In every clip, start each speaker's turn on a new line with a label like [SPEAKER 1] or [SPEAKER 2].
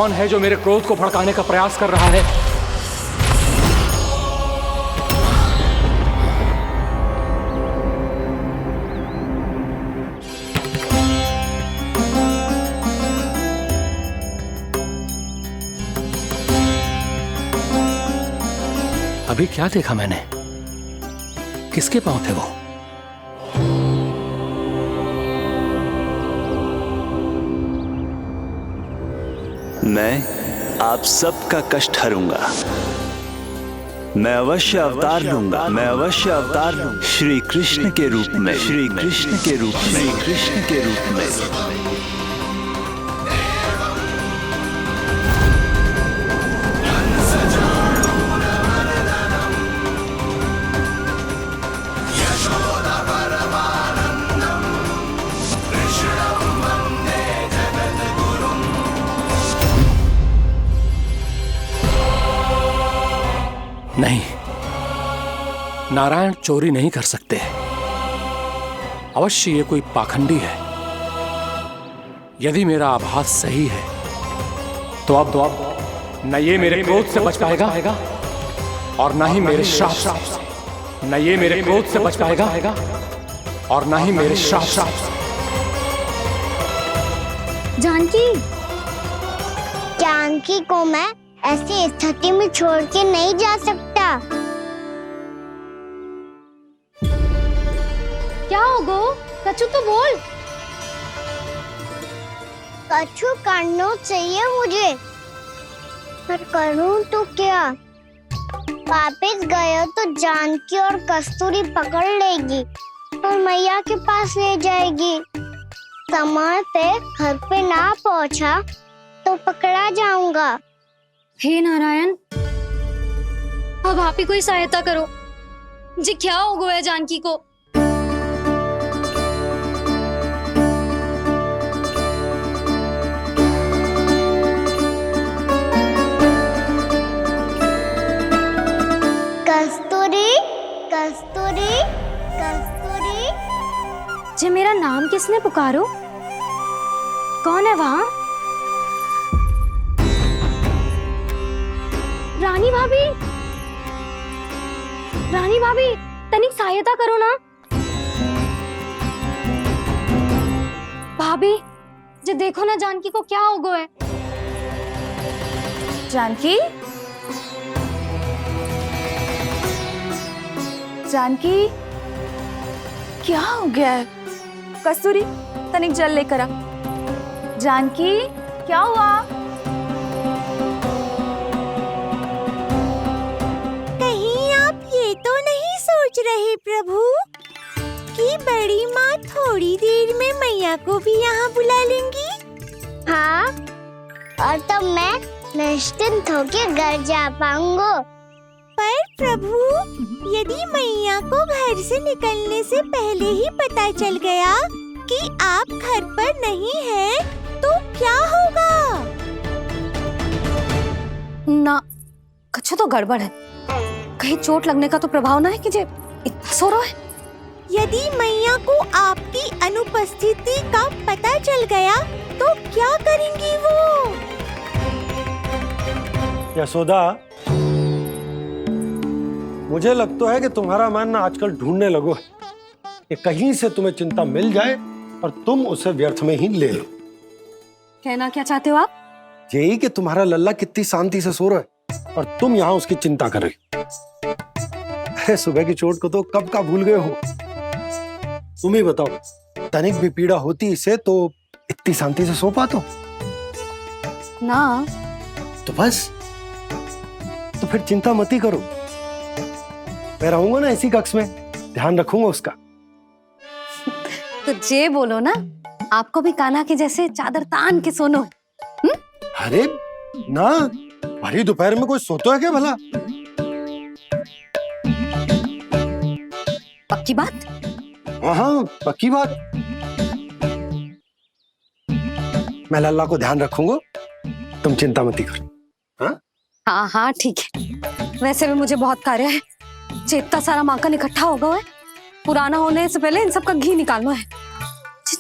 [SPEAKER 1] कौन है जो मेरे क्रोध को भड़काने का प्रयास कर रहा है? अभी क्या देखा मैंने? किसके पांव थे वो?
[SPEAKER 2] मैं आप सबका कष्ट हरूंगा। मैं अवश्य अवतार लूंगा। मैं अवश्य अवतार लूंगा श्री कृष्ण के रूप में। श्री कृष्ण के रूप में। श्री कृष्ण के रूप में।
[SPEAKER 1] नहीं, नारायण चोरी नहीं कर सकते। अवश्य ये कोई पाखंडी है। यदि मेरा आभास सही है तो अब न ये मेरे क्रोध से बच पाएगा और न ही मेरे श्राप से। न ये मेरे क्रोध से बच पाएगा और न ही मेरे श्राप से।
[SPEAKER 3] जानकी, जानकी को मैं ऐसी स्थिति में छोड़ के नहीं जा सकता।
[SPEAKER 4] क्या हो गो? कछु तो बोल।
[SPEAKER 3] कछु करना चाहिए मुझे, पर करूं तो क्या? वापिस गए तो जानकी और कस्तूरी पकड़ लेगी और मैया के पास ले जाएगी। समय पे घर पे ना पहुंचा तो पकड़ा जाऊंगा।
[SPEAKER 4] हे नारायण, अब आप ही कोई सहायता करो जी। क्या हो गया जानकी को?
[SPEAKER 3] कस्तूरी, कस्तूरी, कस्तूरी।
[SPEAKER 4] जी मेरा नाम किसने पुकारो? कौन है वहाँ? रानी भाभी, रानी भाभी, तनिक सहायता करो ना। भाभी जी देखो ना जानकी को क्या हो गया है।
[SPEAKER 5] जानकी, जानकी, क्या हो गया है? कस्तूरी, तनिक जल लेकर आ। जानकी, क्या हुआ?
[SPEAKER 3] तो नहीं सोच रहे प्रभु कि बड़ी माँ थोड़ी देर में मैया को भी यहाँ बुला लेंगी? हाँ, और तब मैं निश्चिंत होकर घर जा पाऊंगा। पर प्रभु, यदि मैया को घर से निकलने से पहले ही पता चल गया कि आप घर पर नहीं हैं, तो क्या होगा?
[SPEAKER 4] ना, कुछ तो गड़बड़ है। कहीं चोट लगने का तो प्रभाव ना है कि जे इतना सो रहा है।
[SPEAKER 3] यदि मैया को आपकी अनुपस्थिति का पता चल गया तो क्या करेंगी वो?
[SPEAKER 6] यशोदा, मुझे लगता है कि तुम्हारा मन आजकल ढूंढने लगो है कि कहीं से तुम्हें चिंता मिल जाए और तुम उसे व्यर्थ में ही ले लो।
[SPEAKER 4] कहना क्या चाहते हो आप?
[SPEAKER 6] यही कि तुम्हारा लल्ला कितनी शांति से सो रहा है और तुम यहाँ उसकी चिंता कर रही। अरे सुबह की चोट को तो कब का भूल गए हो। तुम ही बताओ, तनिक भी पीड़ा होती इसे तो इतनी शांति से सो पाते हो?
[SPEAKER 4] ना।
[SPEAKER 6] तो बस, तो फिर चिंता मत ही करो। मैं रहूंगा ना इसी कक्ष में, ध्यान रखूंगा उसका।
[SPEAKER 4] तो जे बोलो ना, आपको भी कान्हा के जैसे चादर तान के सोनो।
[SPEAKER 6] अरे ना, भरी दोपहर में कोई सोता है क्या भला?
[SPEAKER 4] पक्की बात?
[SPEAKER 6] हाँ, पक्की बात। मैं लल्ला को ध्यान रखूंगा, तुम चिंता मत करो। हाँ
[SPEAKER 4] हाँ हाँ ठीक है। वैसे भी मुझे बहुत कार्य है। इतना सारा माखन इकट्ठा होगा है, पुराना होने से पहले इन सब का घी निकालना है।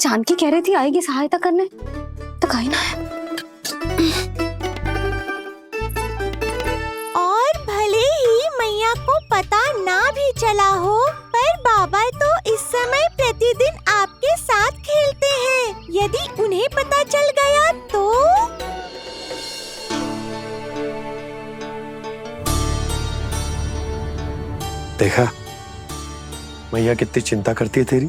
[SPEAKER 4] जानकी कह रही थी आएगी सहायता करने, तो कहीं ना है।
[SPEAKER 6] देखा मैया कितनी चिंता करती है तेरी।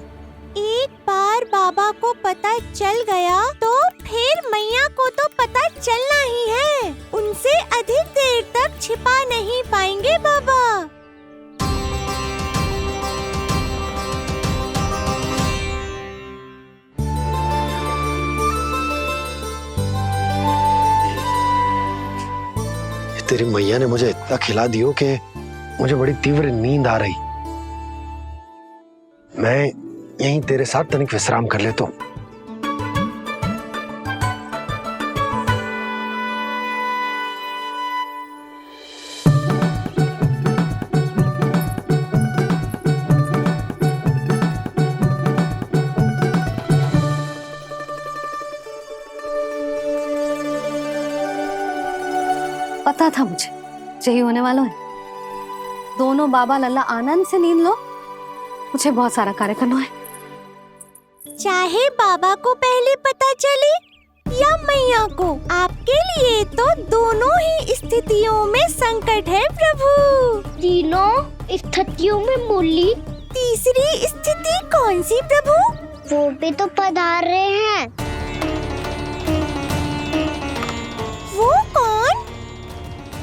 [SPEAKER 3] एक बार बाबा को पता चल गया तो फिर मैया को तो पता चलना ही है। उनसे अधिक देर तक छिपा नहीं पाएंगे बाबा।
[SPEAKER 6] तेरी मैया ने मुझे इतना खिला दियो कि मुझे बड़ी तीव्र नींद आ रही। मैं यहीं तेरे साथ तनिक विश्राम कर लेता हूँ।
[SPEAKER 4] पता था मुझे यही होने वाला है। दोनों बाबा लल्ला आनंद से नींद लो, मुझे बहुत सारा कार्य करना है।
[SPEAKER 3] चाहे बाबा को पहले पता चले या मैया को, आपके लिए तो दोनों ही स्थितियों में संकट है प्रभु।
[SPEAKER 7] तीनों स्थितियों में मूली
[SPEAKER 3] तीसरी स्थिति कौन सी प्रभु?
[SPEAKER 7] वो भी तो पधार रहे हैं।
[SPEAKER 3] वो कौन?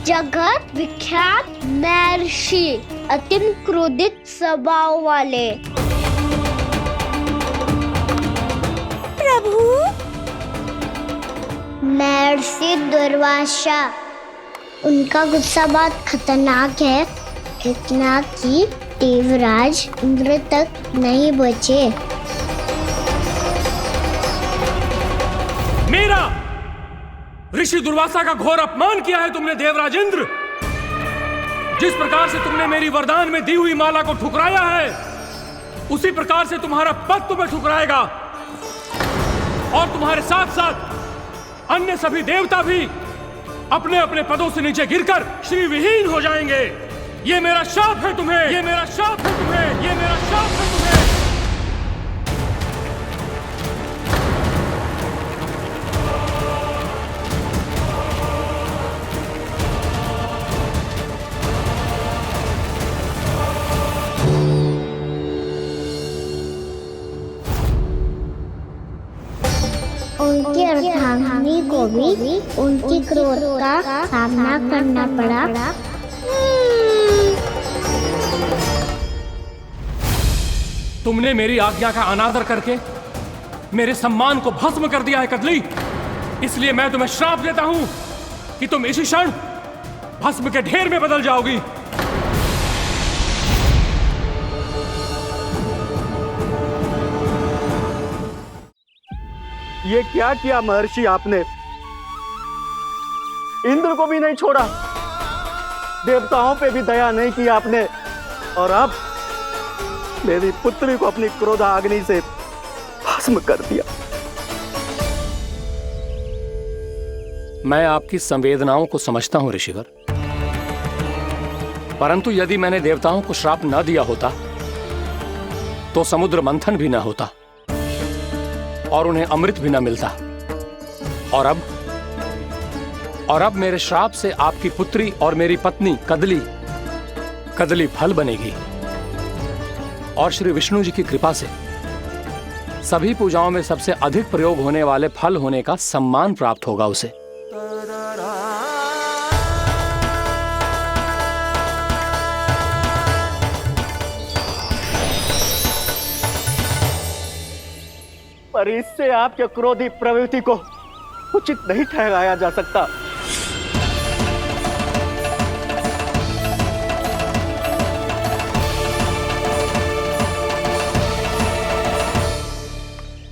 [SPEAKER 7] जगत विख्यात महर्षि, अत्यंत क्रोधित स्वभाव वाले।
[SPEAKER 3] प्रभु
[SPEAKER 7] महर्षि दुर्वासा। उनका गुस्सा बहुत खतरनाक है, इतना कि देवराज इंद्र तक नहीं बचे।
[SPEAKER 1] मेरा ऋषि दुर्वासा का घोर अपमान किया है तुमने देवराज इंद्र। जिस प्रकार से तुमने मेरी वरदान में दी हुई माला को ठुकराया है, उसी प्रकार से तुम्हारा पद तुम्हें ठुकराएगा और तुम्हारे साथ साथ अन्य सभी देवता भी अपने अपने पदों से नीचे गिरकर श्री विहीन हो जाएंगे। ये मेरा शाप है तुम्हें, ये मेरा शाप है तुम्हें, ये मेरा शाप है तुम्हें।
[SPEAKER 7] उनकी अर्धांगिनी को भी उनकी क्रोध का सामना करना पड़ा।
[SPEAKER 1] तुमने मेरी आज्ञा का अनादर करके मेरे सम्मान को भस्म कर दिया है कदली। इसलिए मैं तुम्हें श्राप देता हूं कि तुम इसी क्षण भस्म के ढेर में बदल जाओगी।
[SPEAKER 8] ये क्या किया महर्षि आपने? इंद्र को भी नहीं छोड़ा, देवताओं पे भी दया नहीं की आपने, और अब मेरी पुत्री को अपनी क्रोधाग्नि से भस्म कर दिया।
[SPEAKER 1] मैं आपकी संवेदनाओं को समझता हूं ऋषिवर, परंतु यदि मैंने देवताओं को श्राप न दिया होता तो समुद्र मंथन भी न होता और उन्हें अमृत भी न मिलता। और अब मेरे श्राप से आपकी पुत्री और मेरी पत्नी कदली फल बनेगी और श्री विष्णु जी की कृपा से सभी पूजाओं में सबसे अधिक प्रयोग होने वाले फल होने का सम्मान प्राप्त होगा उसे।
[SPEAKER 8] पर इससे आपके क्रोधी प्रवृत्ति को उचित नहीं ठहराया जा सकता।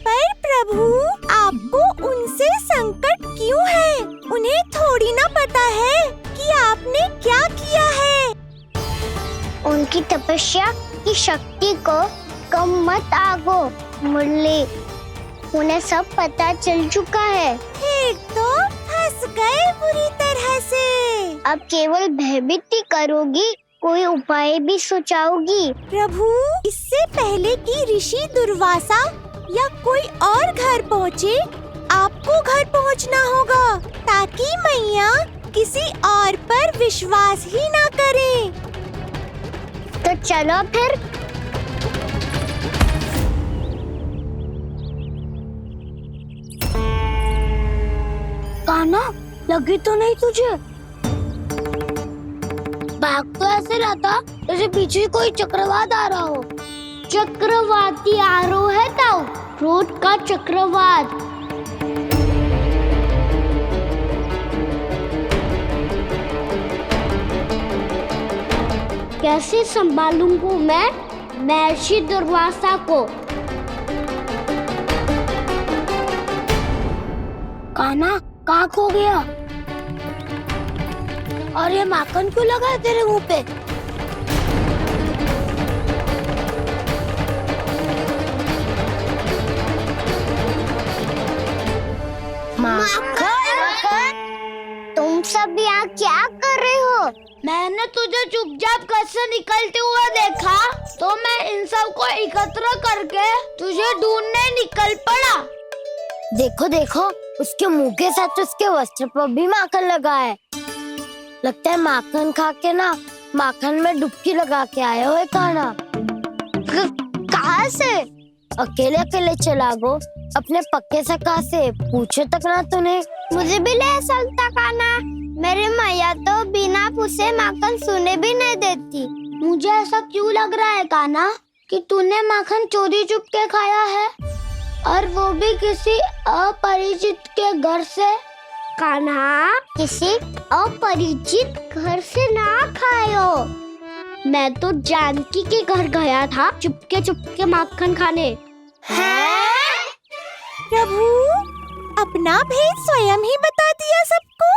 [SPEAKER 3] पर प्रभु, आपको उनसे संकट क्यों है? उन्हें थोड़ी ना पता है कि आपने क्या किया है।
[SPEAKER 7] उनकी तपस्या की शक्ति को कम मत आगो मुरली, उन्हें सब पता चल चुका है।
[SPEAKER 3] फिर तो फंस गए बुरी तरह से।
[SPEAKER 7] अब केवल भयभीत ही करोगी, कोई उपाय भी सोचाओगी?
[SPEAKER 3] प्रभु, इससे पहले कि ऋषि दुर्वासा या कोई और घर पहुँचे, आपको घर पहुँचना होगा ताकि मैया किसी और पर विश्वास ही ना करे।
[SPEAKER 7] तो तो चलो फिर। कान्हा, लगी तो नहीं तुझे? भाग तो ऐसे रहा था जैसे पीछे कोई चक्रवात आ रहा हो। चक्रवाती आरोह है ताऊ, क्रोध का चक्रवात। कैसे संभालूंगा मैं महर्षि दुर्वासा को? कान्हा, कहाँ खो गया? और ये माखन क्यों लगा है तेरे मुंह पे? माखन, तुम सब यहाँ क्या कर रहे हो? मैंने तुझे चुपचाप घर से निकलते हुए देखा तो मैं इन सब को एकत्र करके तुझे ढूंढने निकल पड़ा। देखो देखो, उसके मुंह के साथ उसके वस्त्र पर भी माखन लगा है। लगता है माखन खा के ना माखन में डुबकी लगा के आए हो कान्हा। कहाँ से? अकेले अकेले चला गो अपने पक्के सका से, पूछे तक ना तूने। मुझे भी ले चलता कान्हा, मेरी मैया तो बिना पूछे माखन सुने भी नहीं देती। मुझे ऐसा क्यों लग रहा है कान्हा कि तूने माखन चोरी चुप के खाया है, और वो भी किसी अपरिचित के घर से? कान्हा, किसी अपरिचित घर से ना खायो। मैं तो जानकी के घर गया था चुपके माखन खाने। हैं?
[SPEAKER 3] प्रभु, अपना भेद स्वयं ही बता दिया सबको।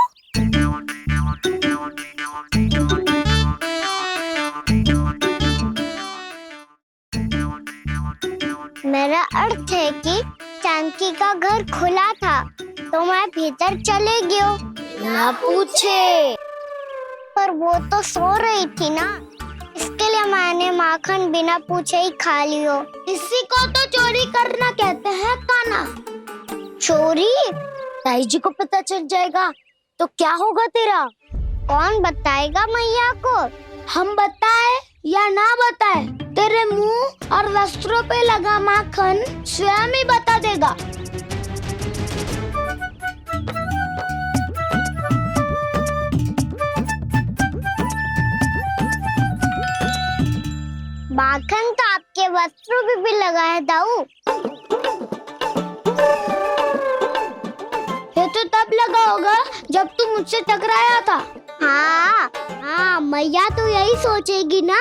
[SPEAKER 7] मेरा अर्थ है कि जानकी का घर खुला था तो मैं भीतर चले गयो। ना पूछे, पर वो तो सो रही थी ना, इसके लिए मैंने माखन बिना पूछे ही खा लियो। इसी को तो चोरी करना कहते हैं कान्हा। चोरी? ताई जी को पता चल जाएगा तो क्या होगा तेरा? कौन बताएगा मैया को? हम बताए या ना बताए, तेरे मुंह और वस्त्रों पे लगा माखन स्वयं ही बता देगा। माखन तो आपके वस्त्रों पे भी लगा है दाऊ। ये तो तब लगा होगा जब तू मुझसे टकराया था। हाँ, मैया तो यही सोचेगी ना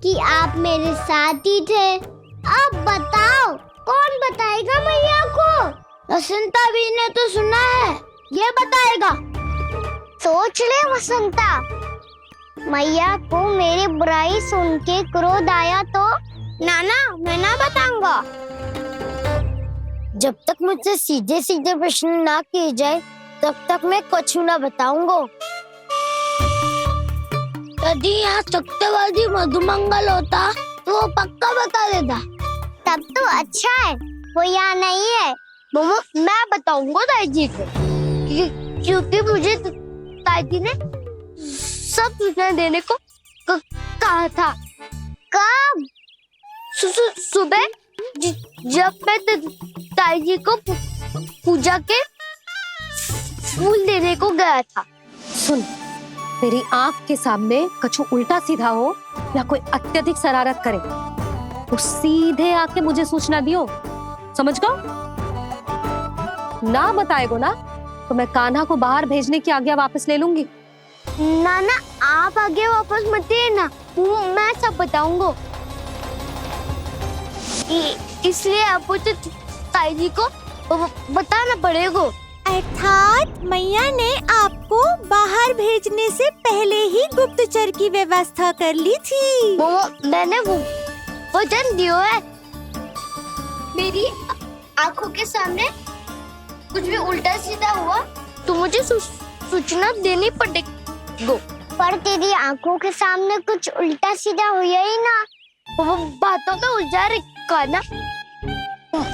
[SPEAKER 7] कि आप मेरे साथ ही थे। अब बताओ, कौन बताएगा मैया को? वसंता भी ने तो सुना है, ये बताएगा। सोच ले वसंता, मैया को मेरी बुराई सुन के क्रोध आया तो? नाना, मैं ना बताऊंगा। जब तक मुझसे सीधे सीधे प्रश्न ना किए जाए तब तक मैं कुछ ना बताऊंगा। यदि यहाँ सत्यवादी मधुमंगल होता तो वो पक्का बता देता। तब तो अच्छा है वो यहाँ नहीं है। मैं बताऊंगा ताई जी को, क्योंकि मुझे ताई जी ने सब सूचना देने को कहा था। कब? सुबह जब मैं ताई जी को पूजा के फूल देने को गया था।
[SPEAKER 4] सुन, तेरी आंख के सामने कछु उल्टा सीधा हो या कोई अत्यधिक शरारत करे तो सीधे आके मुझे सूचना दियो, समझ गो? ना बताएगो ना तो मैं कान्हा को बाहर भेजने की आज्ञा वापस ले लूंगी।
[SPEAKER 7] नाना, आप आगे वापस मत देना, मैं सब बताऊंगा। इसलिए आपको तो ताई जी को बताना पड़ेगा।
[SPEAKER 3] अर्थात मैया ने आपको बाहर भेजने से पहले ही गुप्तचर की व्यवस्था कर ली थी।
[SPEAKER 7] मैंने वो वचन दिया है। मेरी आंखों के सामने कुछ भी उल्टा सीधा हुआ तो मुझे सूचना देनी पड़ेगी। पर तेरी आंखों के सामने कुछ उल्टा सीधा हुआ ही ना, वो बातों का उलझा रखा ना,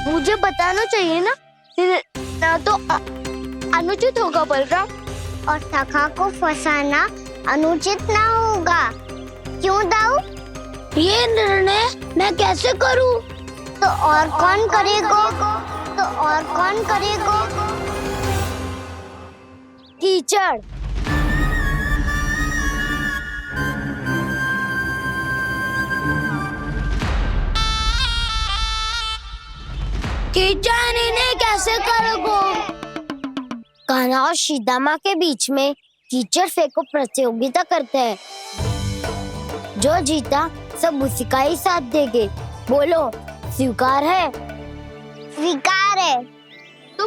[SPEAKER 7] मुझे बताना चाहिए ना तो अनुचित होगा बलराम। और सखा को फंसाना अनुचित ना होगा, क्यों दाऊ? ये निर्णय मैं कैसे करूं? तो और कौन करेगा? तो और कौन करेगा? कीचड़। कीचड़ इन्हें कैसे करोगे? कान्हा और सीता माँ के बीच में कीचड़ फेंको प्रतियोगिता करते हैं। जो जीता सब उसी का ही साथ देंगे। बोलो, स्वीकार है? स्वीकार है। तो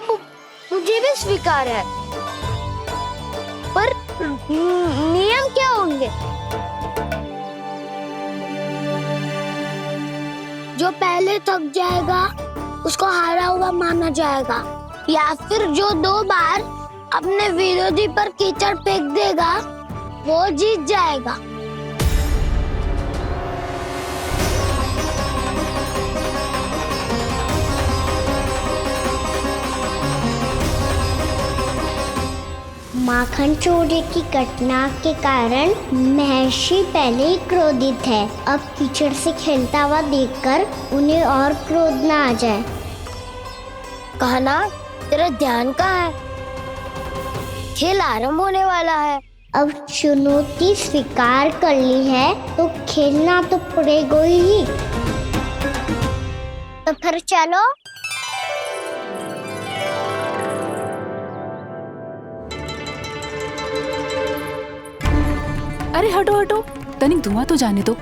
[SPEAKER 7] मुझे भी स्वीकार है। पर नियम क्या होंगे? जो पहले थक जाएगा उसको हारा हुआ माना जाएगा, या फिर जो 2 बार अपने विरोधी पर कीचड़ फेंक देगा वो जीत जाएगा। माखन चोरी की घटना के कारण महर्षि पहले ही क्रोधित है। अब कीचड़ से खेलता हुआ देखकर उन्हें और क्रोध न आ जाए। कहना, तेरा ध्यान कहाँ है? खेल आरंभ होने वाला है। अब चुनौती स्वीकार कर ली है तो खेलना तो पड़ेगा ही। तो फिर चलो।
[SPEAKER 5] अरे हटो हटो, तनिक धुआं तो जाने दो।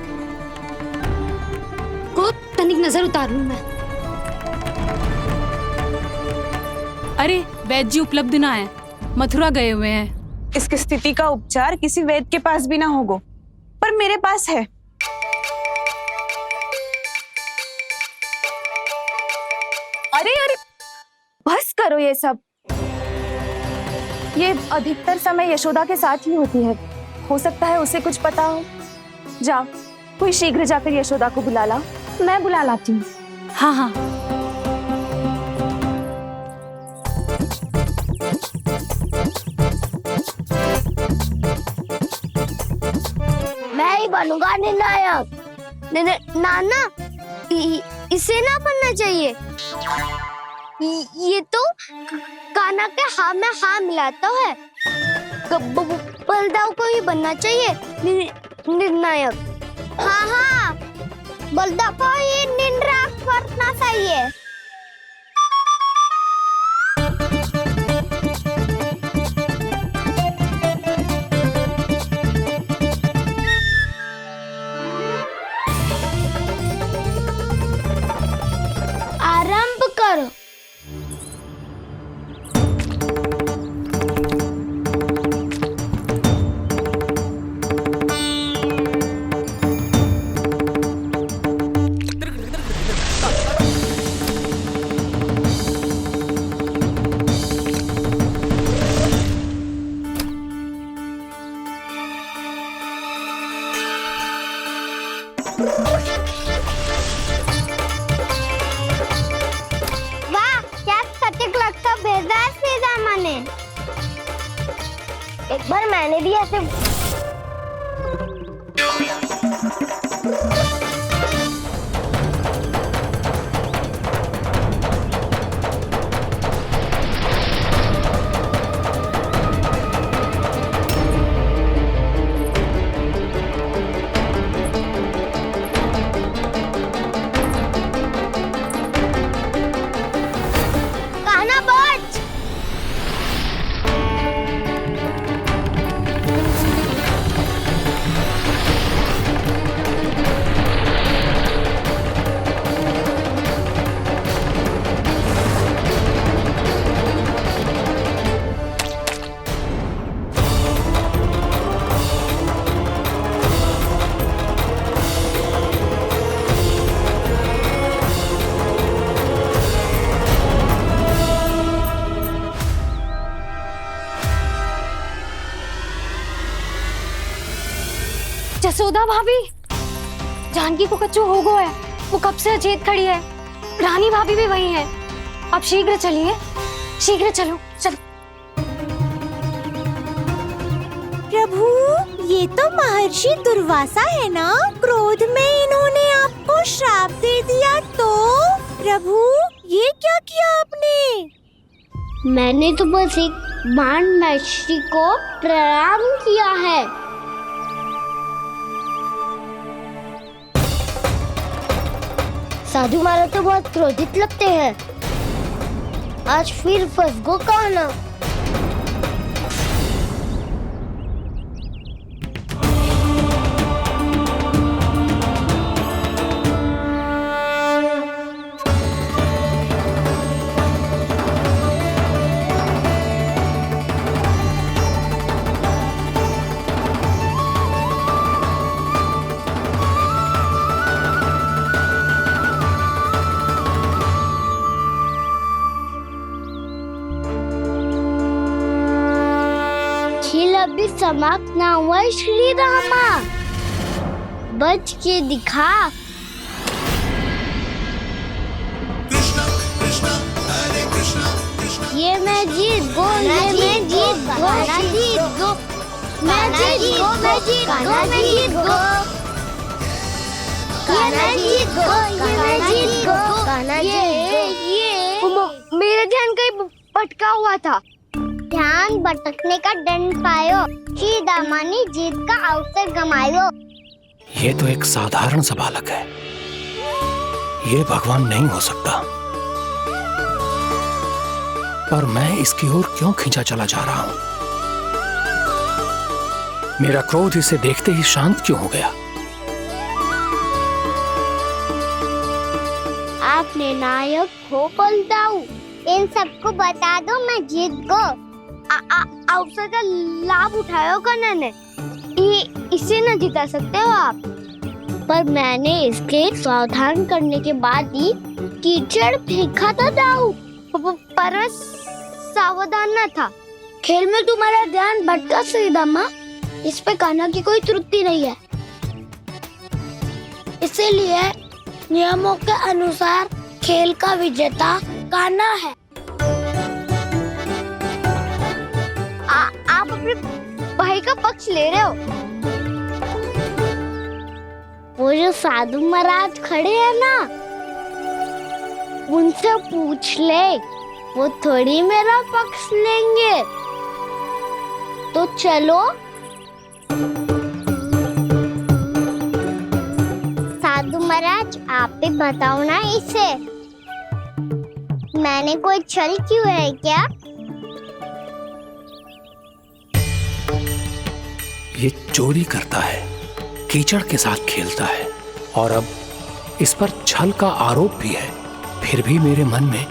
[SPEAKER 4] को तनिक नजर उतार लूं मैं।
[SPEAKER 9] अरे वैद्य जी उपलब्ध ना है, मथुरा गए हुए हैं।
[SPEAKER 5] इसकी स्थिति का उपचार किसी वैद्य के पास भी ना होगा, पर मेरे पास है। अरे अरे, बस करो ये सब। ये अधिकतर समय यशोदा के साथ ही होती है। हो सकता है उसे कुछ पता हो। जाओ, कोई शीघ्र जाकर यशोदा को बुला ला। मैं बुला लाती हूँ।
[SPEAKER 9] हाँ हाँ।
[SPEAKER 7] मैं ही बनूंगा निर्णायक। नाना, इसे ना बनना चाहिए। ये तो कान्हा के हाँ में हाँ मिलाता है। बलदाव को ही बनना चाहिए निर्णायक। हाँ हाँ, बलदाव को ही निर्णायक बनना चाहिए। आरंभ करो। वाह, क्या सटीक लगता भेजा है सीधा मैंने। एक बार मैंने भी ऐसे कहना बच।
[SPEAKER 4] जसोदा भाभी, जानकी को कच्चू हो गया है। वो कब से अचेत खड़ी है। रानी भाभी भी वही है। आप शीघ्र चलिए, शीघ्र चलो चलो।
[SPEAKER 3] प्रभु, ये ये तो महर्षि दुर्वासा है ना? क्रोध में इन्होंने आपको श्राप दे दिया तो? प्रभु ये क्या किया आपने?
[SPEAKER 7] मैंने तो बस एक बाण महर्षि को प्रणाम किया है। साधु महाराज तो बहुत क्रोधित लगते हैं। आज फिर फंस गो कहना। खेल अभी समाप्त ना हुआ है श्री रामा। बच के दिखा। ये मैं जीत गो, ये मैं जीत गो, मैं जीत गो, मैं जीत गो, मैं जीत गो, मैं जीत गो, ये मैं जीत गो, ये मैं जीत गो, ये मेरा ध्यान कहीं भटका हुआ था। ध्यान भटकने का दंड पायो, श्री दामानी जीत का अवसर गमायो।
[SPEAKER 1] ये तो एक साधारण सा बालक है, ये भगवान नहीं हो सकता। पर मैं इसकी ओर क्यों खींचा चला जा रहा हूं? मेरा क्रोध इसे देखते ही शांत क्यों हो गया?
[SPEAKER 7] आपने नायक हो पलटाऊ। इन सबको बता दो मैं जीत गो। अवसर का लाभ उठायो कन्ना ने। इसे न जिता सकते हो आप। पर मैंने इसके सावधान करने के बाद ही कीचड़ फेंका था दाऊ। पर सावधान न था। खेल में तुम्हारा ध्यान भटका श्रीदामा। इस पे कान्हा की कोई त्रुटि नहीं है। इसीलिए नियमों के अनुसार खेल का विजेता कान्हा है। आप अपने भाई का पक्ष ले रहे हो। वो जो साधु महाराज खड़े हैं ना, उनसे पूछ ले, वो थोड़ी मेरा पक्ष लेंगे। तो चलो। साधु महाराज आप भी बताओ ना इसे, मैंने कोई छल क्यों है क्या?
[SPEAKER 1] ये चोरी करता है, कीचड़ के साथ खेलता है और अब इस पर छल का आरोप भी है। फिर भी मेरे मन में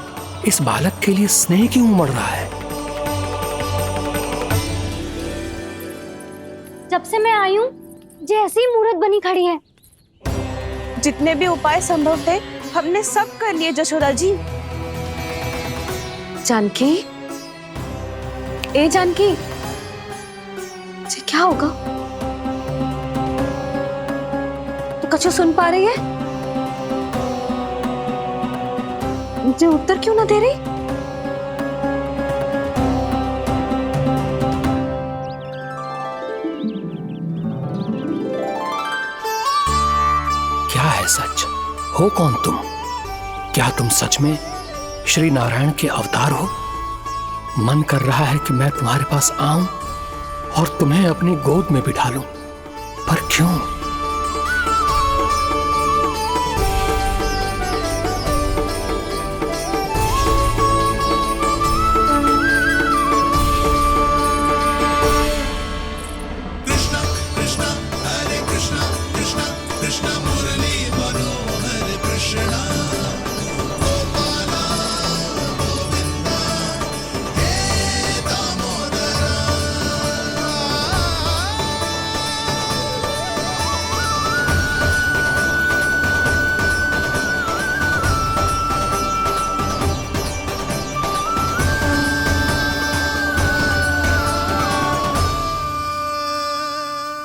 [SPEAKER 1] इस बालक के लिए स्नेह क्यों उमड़ रहा है?
[SPEAKER 4] जब से मैं आई हूँ जैसी मूर्त बनी खड़ी है।
[SPEAKER 5] जितने भी उपाय संभव थे हमने सब कर लिए जशोदा जी।
[SPEAKER 4] जानकी, ए जानकी, ये क्या होगा? तो कछु सुन पा रही है? मुझे उत्तर क्यों ना दे रही?
[SPEAKER 1] क्या है सच? हो कौन तुम? क्या तुम सच में श्री नारायण के अवतार हो? मन कर रहा है कि मैं तुम्हारे पास आऊं और तुम्हें अपनी गोद में बिठा लूं, पर क्यों?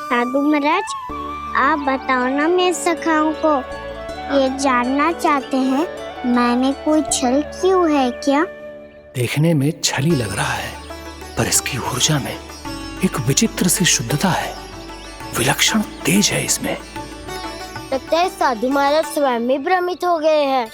[SPEAKER 7] साधु महाराज आप बताओ ना मेरे सखाओं को, ये जानना चाहते हैं मैंने कोई छल क्यों है क्या?
[SPEAKER 1] देखने में छली लग रहा है, पर इसकी ऊर्जा में एक विचित्र सी शुद्धता है। विलक्षण तेज है इसमें।
[SPEAKER 7] लगता है साधु महाराज स्वयं ही भ्रमित हो गए हैं।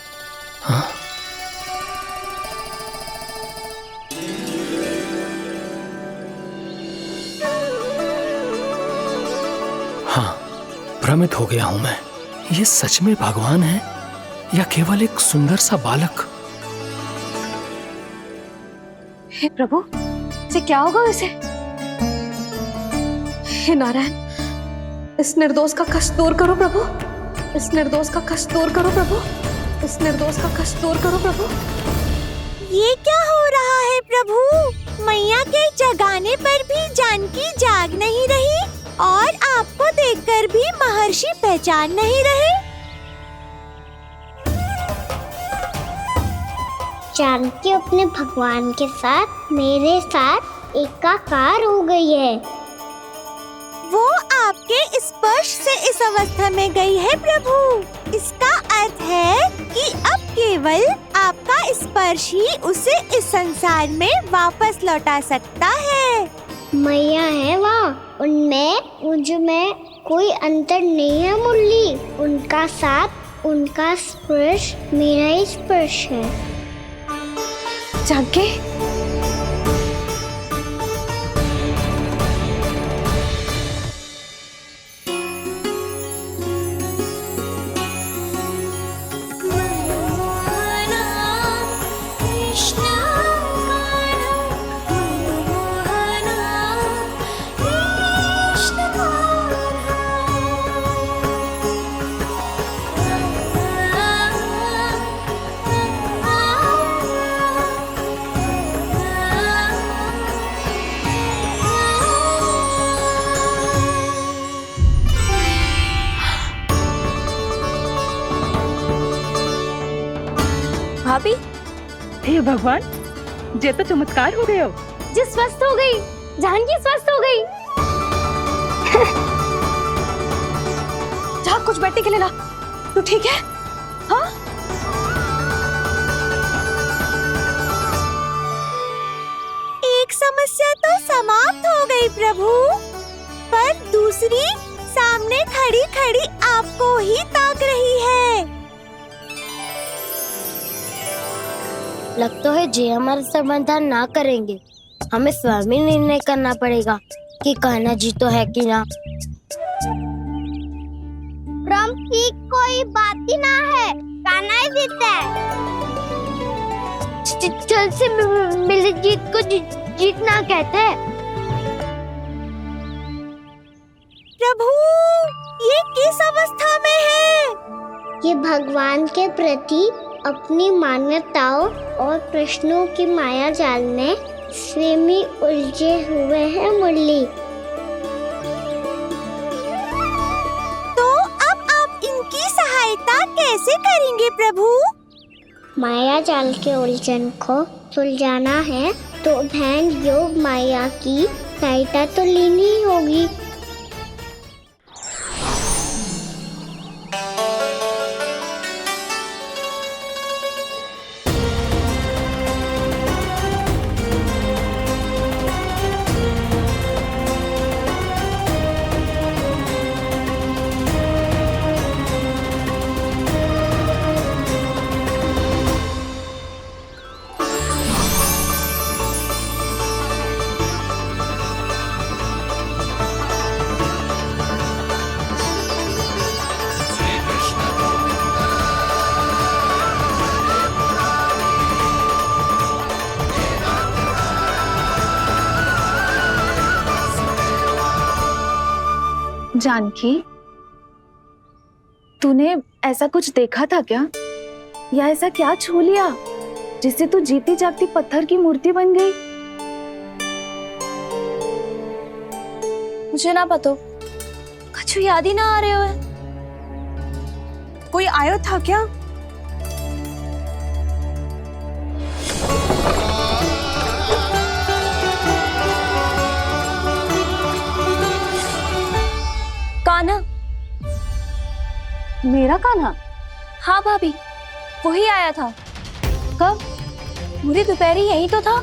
[SPEAKER 1] हाँ, भ्रमित हो गया हूं मैं। ये सच में भगवान है या केवल एक सुंदर सा बालक?
[SPEAKER 4] हे प्रभु, इसे क्या होगा वैसे? हे नारायण, इस निर्दोष का कष्ट दूर करो प्रभु, इस निर्दोष का कष्ट दूर करो प्रभु, इस निर्दोष का कष्ट दूर करो प्रभु।
[SPEAKER 3] ये क्या हो रहा है प्रभु? मैया के जगाने पर भी जानकी जाग नहीं रही और आपको देखकर भी महर्षि पहचान नहीं रहे।
[SPEAKER 7] जानकी अपने भगवान के साथ मेरे साथ एकाकार हो गई है।
[SPEAKER 3] वो आपके स्पर्श से इस अवस्था में गई है प्रभु। इसका अर्थ है कि अब केवल आपका स्पर्श ही उसे इस संसार में वापस लौटा सकता है।
[SPEAKER 7] मैया है वहाँ, उनमें मुझ में कोई अंतर नहीं है मुरली। उनका साथ, उनका स्पर्श मेरा ही स्पर्श है।
[SPEAKER 4] जानकी,
[SPEAKER 5] भाभी,
[SPEAKER 9] हे भगवान, जे तो चमत्कार हो गयो।
[SPEAKER 4] जी स्वस्थ हो गई, जानकी स्वस्थ हो गई। जा कुछ बैठने के लिए ला। तू ठीक है? हाँ?
[SPEAKER 3] एक समस्या तो समाप्त हो गई प्रभु, पर दूसरी सामने खड़ी खड़ी आपको ही ताक रही है।
[SPEAKER 7] लगता है जी हमारा समाधान ना करेंगे। हमें स्वयं ही निर्णय करना पड़ेगा कि कान्हा जी तो है कि ना। भ्रम की कोई बात ही ना है, कान्हा ही जीता है। जल से मिली जीत को जीतना कहते हैं।
[SPEAKER 3] प्रभु, ये किस अवस्था में है?
[SPEAKER 7] ये भगवान के प्रति अपनी मान्यताओं और प्रश्नों की माया जाल में स्वयं ही उलझे हुए हैं मुरली।
[SPEAKER 3] तो अब आप इनकी सहायता कैसे करेंगे प्रभु?
[SPEAKER 7] माया जाल के उलझन को सुलझाना है तो ध्यान योग माया की सहायता तो लेनी ही होगी।
[SPEAKER 5] जानकी, तूने ऐसा कुछ देखा था क्या? या ऐसा क्या छू लिया जिससे तू जीती जागती पत्थर की मूर्ति बन गई? मुझे ना पता, कुछ याद ही ना आ रहे हो। कोई आयो था क्या?
[SPEAKER 4] कान्हा, मेरा कान्हा?
[SPEAKER 5] हाँ भाभी, वही आया था।
[SPEAKER 4] कब?
[SPEAKER 5] पूरी दोपहर यही तो था।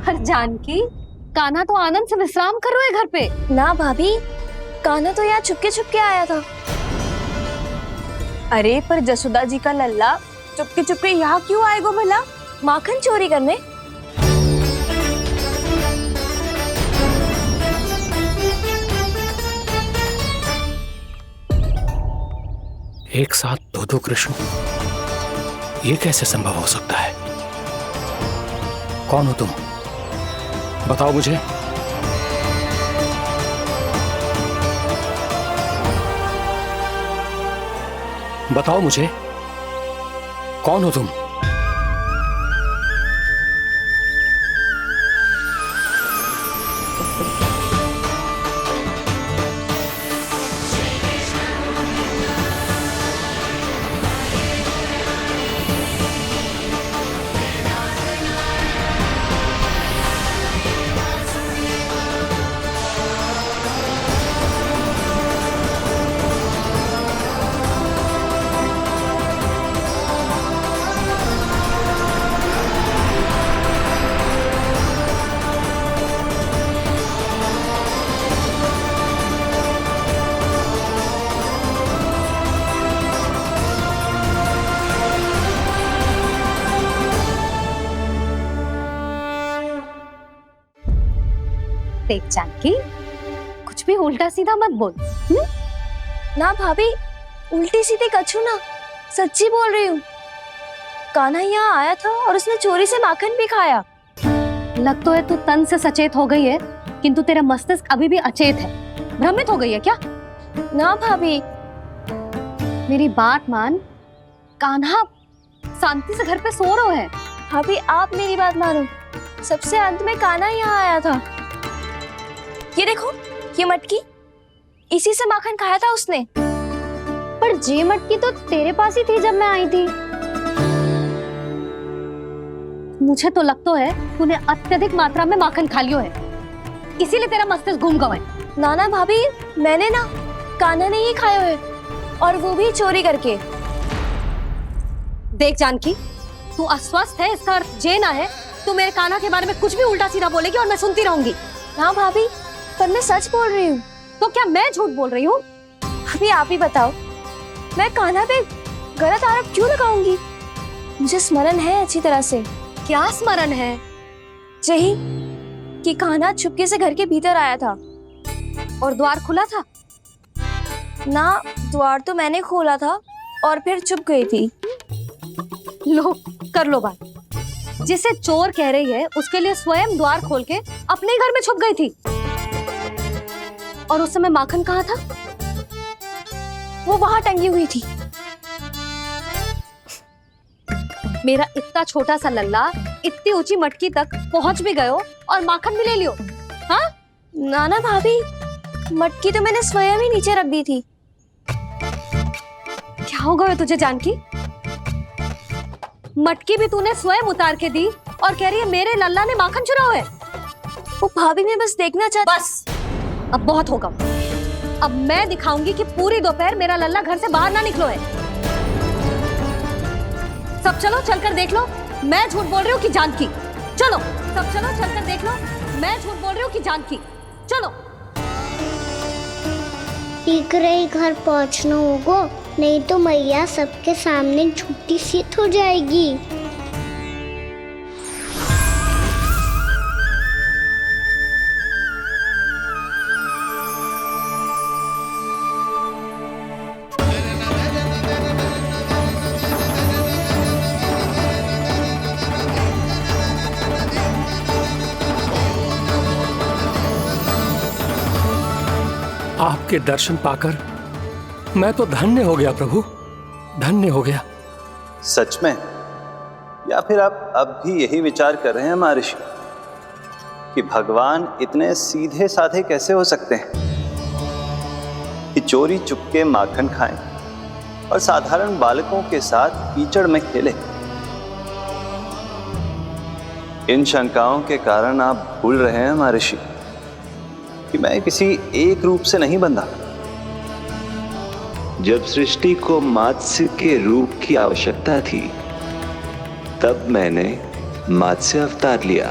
[SPEAKER 4] पर जानकी, कान्हा तो आनंद से विश्राम कर रहे हैं घर पे।
[SPEAKER 5] ना भाभी, कान्हा तो यहाँ चुपके चुपके आया था। अरे पर जसोदा जी का लल्ला चुपके चुपके यहाँ क्यों आएगा भला? माखन चोरी करने?
[SPEAKER 1] एक साथ दो कृष्ण, ये कैसे संभव हो सकता है? कौन हो तुम? बताओ मुझे। बताओ मुझे, कौन हो तुम?
[SPEAKER 4] देख जानकी, कुछ भी उल्टा सीधा मत बोल।
[SPEAKER 5] ना भाभी, उल्टी सीधी कछु ना, सच्ची बोल रही हूँ। कान्हा यहाँ आया था और उसने चोरी से माखन भी खाया।
[SPEAKER 4] लग तो है तू तन से सचेत हो गई है, किंतु तेरा मस्तिष्क अभी भी अचेत है। भ्रमित हो गई है क्या?
[SPEAKER 5] ना भाभी।
[SPEAKER 4] मेरी बात मान, कान्हा शांति से घर पे सो रहा है।
[SPEAKER 5] भाभी आप मेरी बात मानो, सबसे अंत में कान्हा यहाँ आया था। ये देखो, ये मटकी, इसी से माखन खाया था उसने।
[SPEAKER 4] पर जे मटकी तो तेरे पास ही थी जब मैं आई थी। मुझे तो लगता है तूने अत्यधिक मात्रा में माखन खा लियो है, इसीलिए तेरा मस्तिष्क घूम गया है।
[SPEAKER 5] नाना भाभी, मैंने ना, कान्हा ने ही खाया है, और वो भी चोरी करके।
[SPEAKER 4] देख जानकी, तू अस्वस्थ है, इसका अर्थ जे ना है तू मेरे कान्हा के बारे में कुछ भी उल्टा सीधा बोलेगी और मैं सुनती रहूंगी।
[SPEAKER 5] ना भाभी, पर मैं सच बोल रही हूँ।
[SPEAKER 4] तो क्या मैं झूठ बोल रही हूँ?
[SPEAKER 5] अभी आप ही बताओ, मैं कान्हा पे गलत आरोप क्यों लगाऊंगी? मुझे स्मरण है अच्छी तरह से।
[SPEAKER 4] क्या स्मरण है?
[SPEAKER 5] यही कि कान्हा चुपके से घर के भीतर आया था।
[SPEAKER 4] और द्वार खुला था?
[SPEAKER 5] ना, द्वार तो मैंने खोला था और फिर चुप गई थी।
[SPEAKER 4] लो, कर लो बात। जिसे चोर कह रही है उसके लिए स्वयं द्वार खोल के अपने घर में छुप गई थी। और उस समय माखन कहाँ था?
[SPEAKER 5] वो वहां टंगी हुई थी।
[SPEAKER 4] मेरा इतना छोटा सा लल्ला इतनी ऊंची मटकी तक पहुंच भी गयो और माखन भी ले लियो। हाँ?
[SPEAKER 5] नाना भाभी, मटकी तो मैंने स्वयं ही नीचे रख दी थी।
[SPEAKER 4] क्या हो गया तुझे जानकी? मटकी भी तूने स्वयं उतार के दी और कह रही है मेरे लल्ला ने माखन चुराया है।
[SPEAKER 5] वो भाभी मैं बस देखना चाहती।
[SPEAKER 4] बस, अब बहुत होगा। अब मैं दिखाऊंगी कि पूरी दोपहर मेरा लल्ला घर से बाहर ना निकलो है। सब चलो, चलकर देख लो मैं झूठ बोल रही हूँ कि जानकी। चलो सब चलो, चलकर देख लो मैं झूठ बोल रही हूँ कि जानकी। चलो।
[SPEAKER 7] शीघ्र ही घर पहुंचना होगा, नहीं तो मैया सबके सामने झूठी सिद्ध हो जाएगी।
[SPEAKER 1] आपके दर्शन पाकर मैं तो धन्य हो गया प्रभु, धन्य हो गया।
[SPEAKER 2] सच में? या फिर आप अब भी यही विचार कर रहे हैं महर्षि कि भगवान इतने सीधे साधे कैसे हो सकते हैं कि चोरी चुपके माखन खाएं और साधारण बालकों के साथ कीचड़ में खेले? इन शंकाओं के कारण आप भूल रहे हैं महर्षि कि मैं किसी एक रूप से नहीं बंधा। जब सृष्टि को मत्स्य के रूप की आवश्यकता थी, तब मैंने मत्स्य अवतार लिया।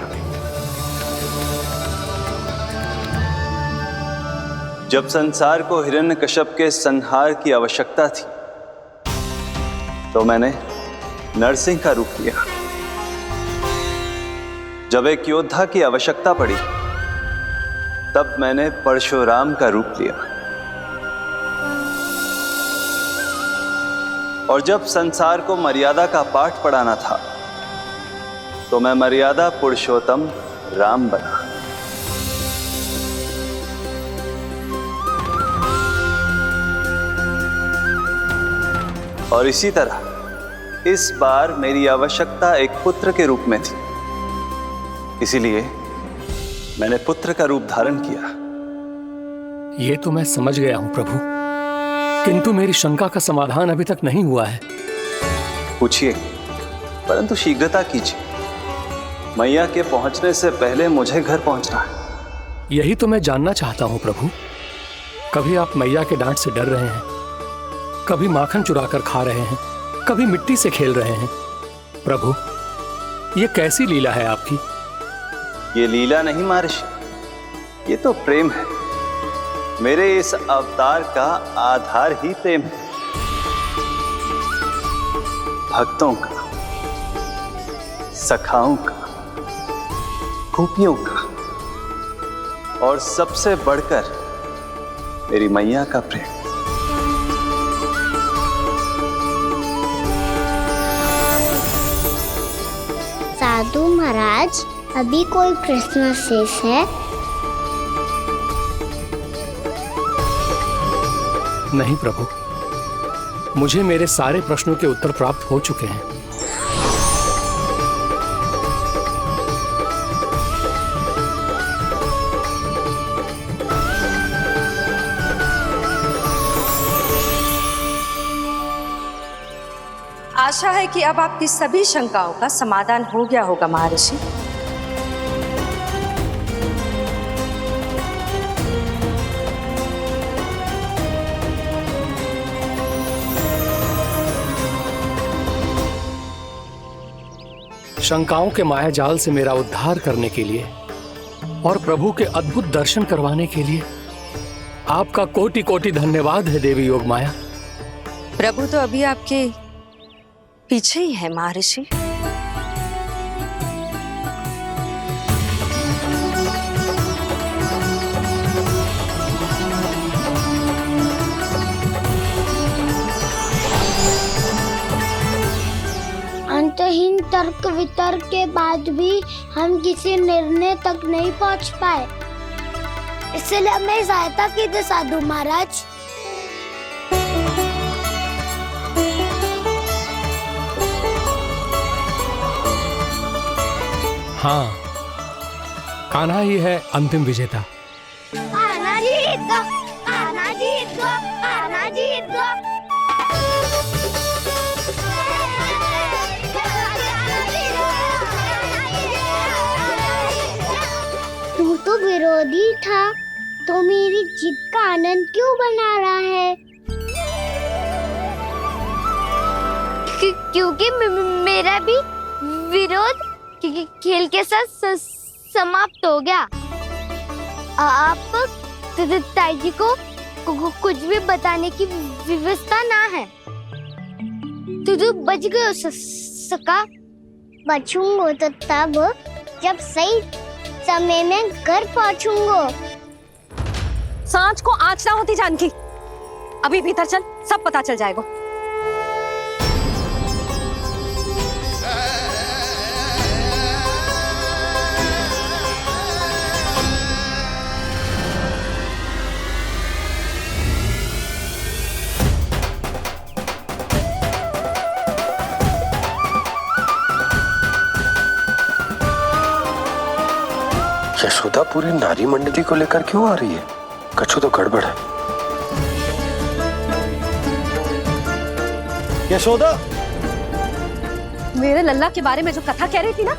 [SPEAKER 2] जब संसार को हिरण्यकश्यप के संहार की आवश्यकता थी तो मैंने नरसिंह का रूप लिया। जब एक योद्धा की आवश्यकता पड़ी तब मैंने परशुराम का रूप लिया। और जब संसार को मर्यादा का पाठ पढ़ाना था तो मैं मर्यादा पुरुषोत्तम राम बना। और इसी तरह इस बार मेरी आवश्यकता एक पुत्र के रूप में थी, इसीलिए मैंने पुत्र का रूप धारण किया।
[SPEAKER 1] ये तो मैं समझ गया हूं प्रभु, किंतु मेरी शंका का समाधान अभी तक नहीं हुआ है।
[SPEAKER 2] पूछिए, परंतु शीघ्रता कीजिए। मैया के पहुंचने से पहले मुझे घर पहुंचना है।
[SPEAKER 1] यही तो मैं जानना चाहता हूं प्रभु। कभी आप मैया के डांट से डर रहे हैं, कभी माखन चुरा कर खा रहे हैं, कभी मिट्टी से खेल रहे हैं। प्रभु, ये कैसी लीला है आपकी?
[SPEAKER 2] ये लीला नहीं महर्षि, ये तो प्रेम है। मेरे इस अवतार का आधार ही प्रेम है। भक्तों का, सखाओं का, गोपियों का और सबसे बढ़कर मेरी मैया का प्रेम।
[SPEAKER 7] साधु महाराज, अभी कोई प्रश्न शेष है?
[SPEAKER 1] नहीं प्रभु, मुझे मेरे सारे प्रश्नों के उत्तर प्राप्त हो चुके हैं।
[SPEAKER 4] आशा है कि अब आपकी सभी शंकाओं का समाधान हो गया होगा महर्षि।
[SPEAKER 1] शंकाओं के मायाजाल से मेरा उद्धार करने के लिए और प्रभु के अद्भुत दर्शन करवाने के लिए आपका कोटि कोटि धन्यवाद है देवी योगमाया।
[SPEAKER 4] प्रभु तो अभी आपके पीछे ही है महर्षि।
[SPEAKER 7] अंतहीन तर्क वितर्क के बाद भी हम किसी निर्णय तक नहीं पहुंच पाए, इसलिए हमें सहायता कीजिए साधु महाराज।
[SPEAKER 1] हाँ, कान्हा ही है अंतिम विजेता।
[SPEAKER 7] आना जीत दो, आना जीत दो, आना जीत दो। तू तो विरोधी था, तो मेरी जीत का आनंद क्यों बना रहा है? क्योंकि मेरा भी विरोध खेल के साथ समाप्त हो गया। आप ताई जी को कुछ भी बताने की व्यवस्था ना है। तू बच गए सका। बचूंगा तो तब जब सही समय में घर पहुंचूंगा।
[SPEAKER 4] सांच को आँच ना होती जानकी। अभी भीतर चल, सब पता चल जाएगा।
[SPEAKER 6] यशोदा पूरी नारी मंडली को लेकर क्यों आ रही है? कछु तो गड़बड़ है। यशोदा,
[SPEAKER 4] मेरे लल्ला के बारे में जो कथा कह रही थी ना,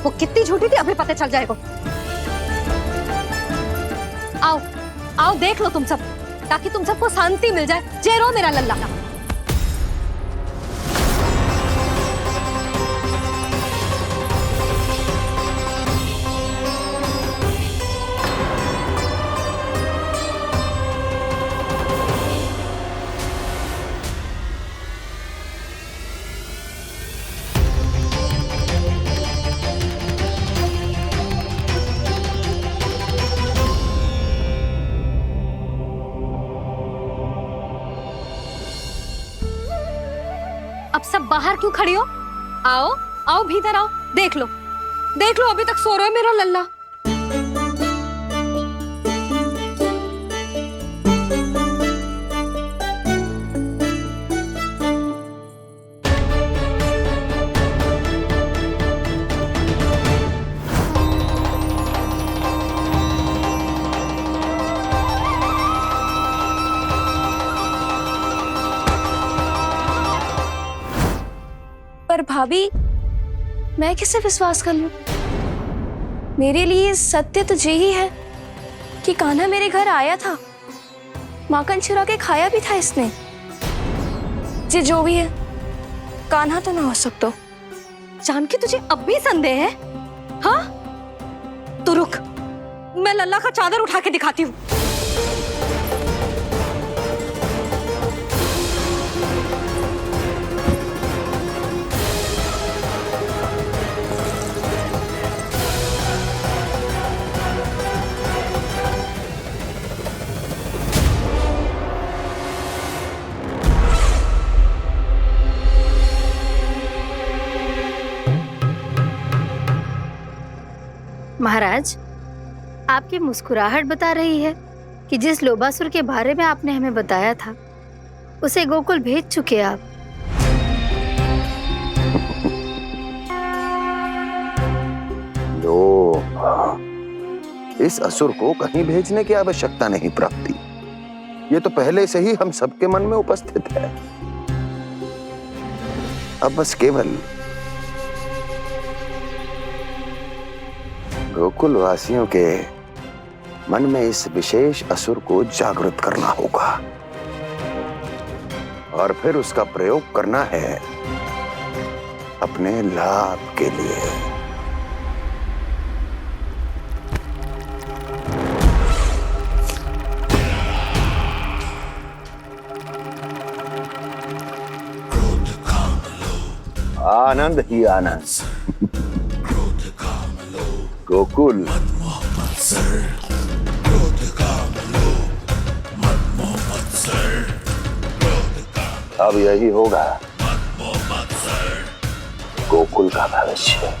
[SPEAKER 4] वो कितनी झूठी थी अभी पता चल जाएगा। आओ आओ देख लो तुम सब, ताकि तुम सबको शांति मिल जाए। जय रो मेरा लल्ला। अब सब बाहर क्यों खड़ी हो? आओ आओ भीतर आओ, देख लो अभी तक सो रहा है मेरा लल्ला।
[SPEAKER 5] पर भाभी, मैं किसे विश्वास कर लूं? मेरे लिए सत्य तो यही है कि कान्हा मेरे घर आया था, माखन चुरा के खाया भी था इसने। जो भी है, कान्हा तो ना हो सकता।
[SPEAKER 4] जानकी तुझे अब भी संदेह है? हाँ तो रुक, मैं लल्ला का चादर उठा के दिखाती हूँ।
[SPEAKER 10] महाराज, आपकी मुस्कुराहट बता रही है कि जिस लोबासुर के बारे में आपने हमें बताया था उसे गोकुल भेज चुके आप।
[SPEAKER 11] लो, इस असुर को कहीं भेजने की आवश्यकता नहीं प्राप्ति। ये तो पहले से ही हम सबके मन में उपस्थित है। अब बस केवल गोकुल वासियों के मन में इस विशेष असुर को जागृत करना होगा और फिर उसका प्रयोग करना है अपने लाभ के लिए। आनंद ही आनंद। गोकुल अब यही होगा गोकुल का भविष्य।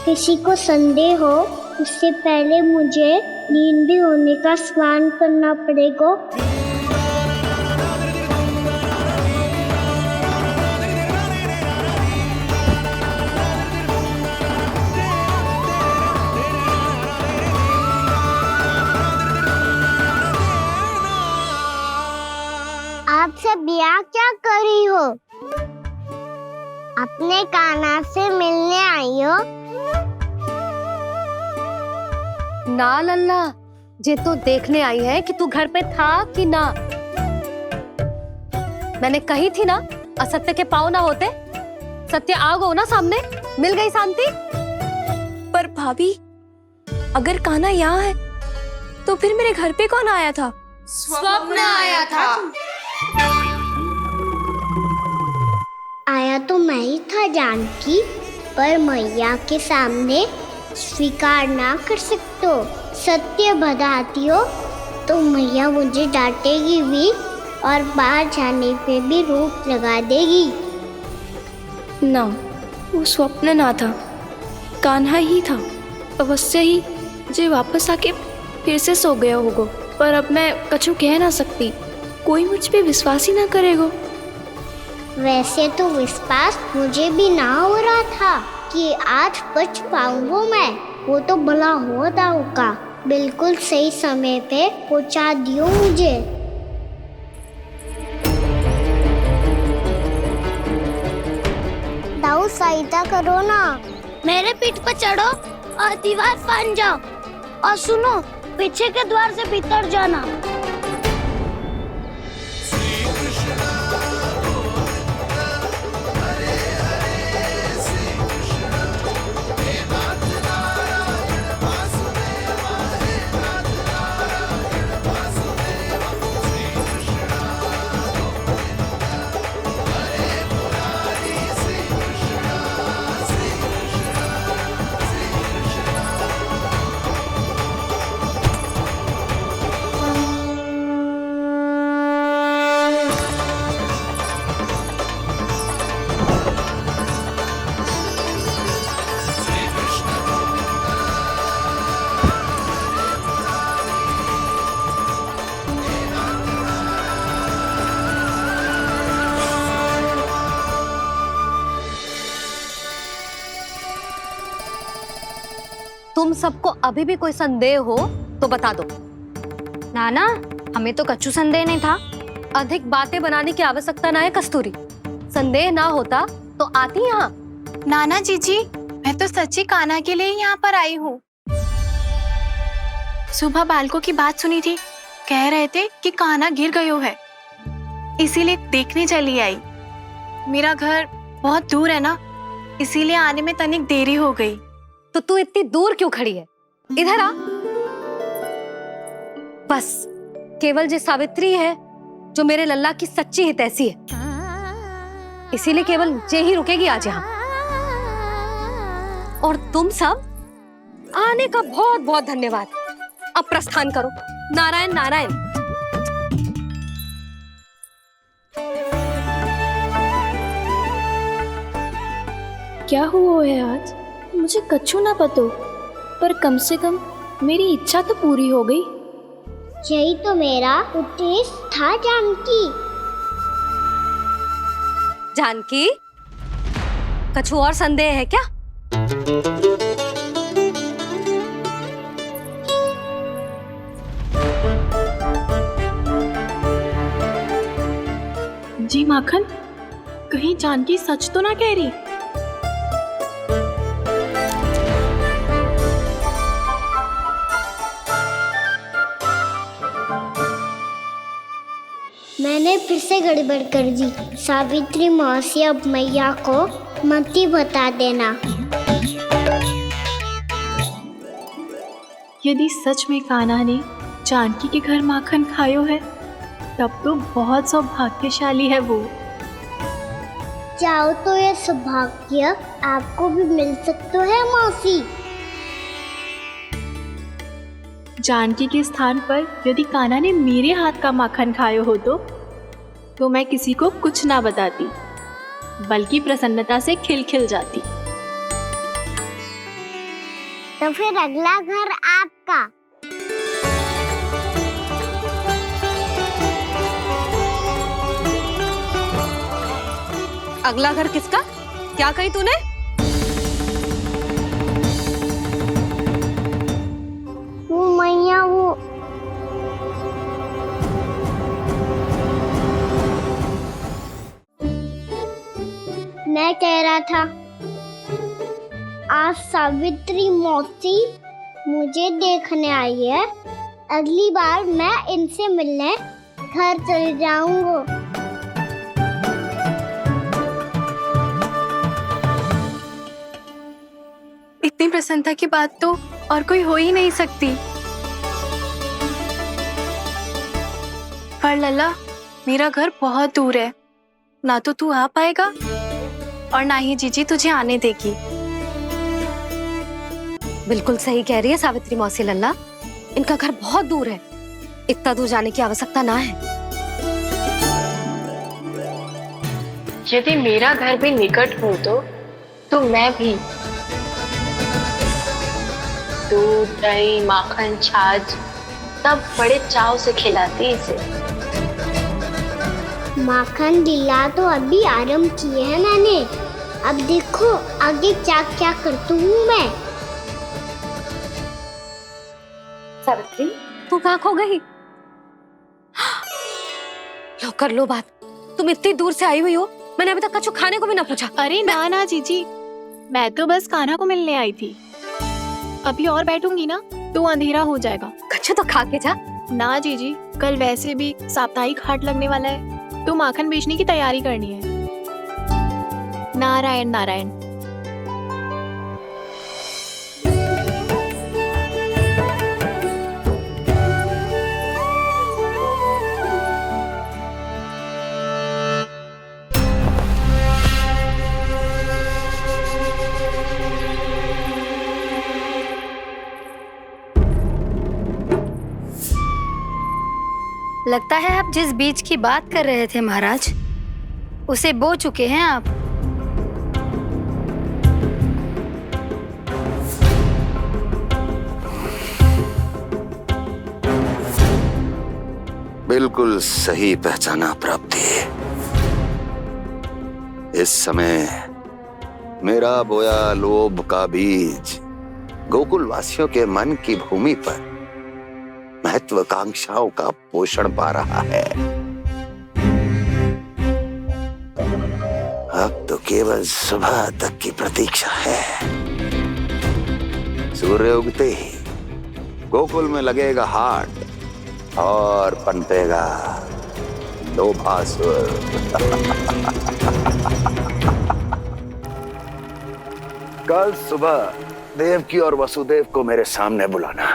[SPEAKER 7] किसी को संदेह हो उससे पहले मुझे नींद भी होने का स्नान करना पड़ेगा। आपसे ब्याह क्या करी हो? अपने कान्हा से मिलने आई हो?
[SPEAKER 4] ना लल्ला, जे तो देखने आई है कि तू घर पे था कि ना। मैंने कही थी ना, असत्य के पांव ना होते। सत्य आ गो ना सामने, मिल गई शांति।
[SPEAKER 5] पर भाभी, अगर कान्हा यहाँ है तो फिर मेरे घर पे कौन आया था?
[SPEAKER 3] स्वप्न आया था।
[SPEAKER 7] आया तो मैं ही था जानकी, पर मैया के सामने स्वीकार ना कर सकते हो। सत्य बताती हो तो मैया मुझे डांटेगी भी और बाहर जाने पे भी रोक लगा देगी।
[SPEAKER 5] ना, वो स्वप्न ना था, कान्हा ही था। अवश्य ही जे वापस आके फिर से सो गया होगा। पर अब मैं कछु कह ना सकती, कोई मुझ पे विश्वास ही ना करेगा।
[SPEAKER 7] वैसे तो विश्वास मुझे भी ना हो रहा था कि आज बच पाऊंगा मैं। वो तो भला हो दाऊ का बिल्कुल सही समय पे पहुंचा दियो मुझे। दाऊ सहायता करो ना, मेरे पीठ पर चढ़ो और दीवार फाड़ जाओ। और सुनो, पीछे के द्वार से भीतर जाना।
[SPEAKER 4] तुम सबको अभी भी कोई संदेह हो तो बता दो।
[SPEAKER 5] नाना, हमें तो कच्चू संदेह नहीं था।
[SPEAKER 4] अधिक बातें बनाने की आवश्यकता ना है कस्तूरी। संदेह ना होता तो आती यहाँ।
[SPEAKER 5] नाना जीजी, मैं तो सच्ची कान्हा के लिए यहाँ पर आई हूँ। सुबह बालकों की बात सुनी थी, कह रहे थे कि कान्हा गिर गयो है, इसीलिए देखने चली आई। मेरा घर बहुत दूर है ना, इसीलिए आने में तनिक देरी हो गई।
[SPEAKER 4] तो तू इतनी दूर क्यों खड़ी है? इधर आ। बस केवल जे सावित्री है जो मेरे लल्ला की सच्ची हितैषी है, इसीलिए केवल जे ही रुकेगी आज यहाँ। और तुम सब आने का बहुत बहुत धन्यवाद। अब प्रस्थान करो। नारायण नारायण।
[SPEAKER 5] क्या हुआ है आज? मुझे कच्चू ना पतो, पर कम से कम मेरी इच्छा तो पूरी हो गई।
[SPEAKER 7] यही तो मेरा उद्देश्य था जानकी।
[SPEAKER 4] जानकी, कछु और संदेह है क्या?
[SPEAKER 5] जी माखन, कहीं जानकी सच तो ना कह रही?
[SPEAKER 7] मैंने फिर से गड़बड़ कर दी। सावित्री मौसी अब मैया को मत ही बता देना।
[SPEAKER 5] यदि सच में कान्हा ने जानकी के घर माखन खायो है, तब तो बहुत सौभाग्यशाली है वो।
[SPEAKER 7] चाहो तो ये सौभाग्य आपको भी मिल सकता है मौसी।
[SPEAKER 5] जानकी के स्थान पर यदि कान्हा ने मेरे हाथ का माखन खायो हो तो मैं किसी को कुछ ना बताती, बल्कि प्रसन्नता से खिलखिल जाती।
[SPEAKER 7] तो फिर अगला घर आपका।
[SPEAKER 4] अगला घर किसका? क्या कही तूने?
[SPEAKER 7] वो मैया, वो मैं कह रहा था, आज सावित्री मौसी मुझे देखने आई है। अगली बार मैं इनसे मिलने घर चले जाऊंगा।
[SPEAKER 5] इतनी प्रसन्नता की बात तो और कोई हो ही नहीं सकती। पर लल्ला, मेरा घर बहुत दूर है, ना तो तू आ पाएगा और ना ही जीजी तुझे आने देगी।
[SPEAKER 4] बिल्कुल सही कह रही है सावित्री मौसी लल्ला, इनका घर बहुत दूर है, इतना दूर जाने की आवश्यकता ना है।
[SPEAKER 5] यदि मेरा घर भी निकट हो तो मैं भी दूध, दही, माखन, छाछ सब बड़े चाव से खिलाती इसे।
[SPEAKER 7] माखन लीला तो अभी आरंभ किए है मैंने, अब देखो आगे क्या क्या करती हूँ मैं।
[SPEAKER 4] सावित्री, तू कहाँ खो गई? लो कर लो बात। तुम इतनी दूर से आई हुई हो, मैंने अभी तक कछु खाने को भी ना पूछा।
[SPEAKER 5] अरे ना ना जीजी, मैं तो बस कान्हा को मिलने आई थी। अभी और बैठूंगी ना तो अंधेरा हो जाएगा।
[SPEAKER 4] कछु तो खा के जा।
[SPEAKER 5] ना जीजी, कल वैसे भी साप्ताहिक हाट लगने वाला है, तो माखन बेचने की तैयारी करनी है। नारायण नारायण।
[SPEAKER 10] लगता है आप जिस बीज की बात कर रहे थे महाराज, उसे बो चुके हैं आप।
[SPEAKER 11] बिल्कुल सही पहचाना प्राप्ति। इस समय मेरा बोया लोभ का बीज गोकुल वासियों के मन की भूमि पर महत्वाकांक्षाओं का पोषण पा रहा है। अब तो केवल सुबह तक की प्रतीक्षा है। सूर्य उगते ही गोकुल में लगेगा हाट और पनपेगा लोभासुर। कल सुबह देवकी और वसुदेव को मेरे सामने बुलाना।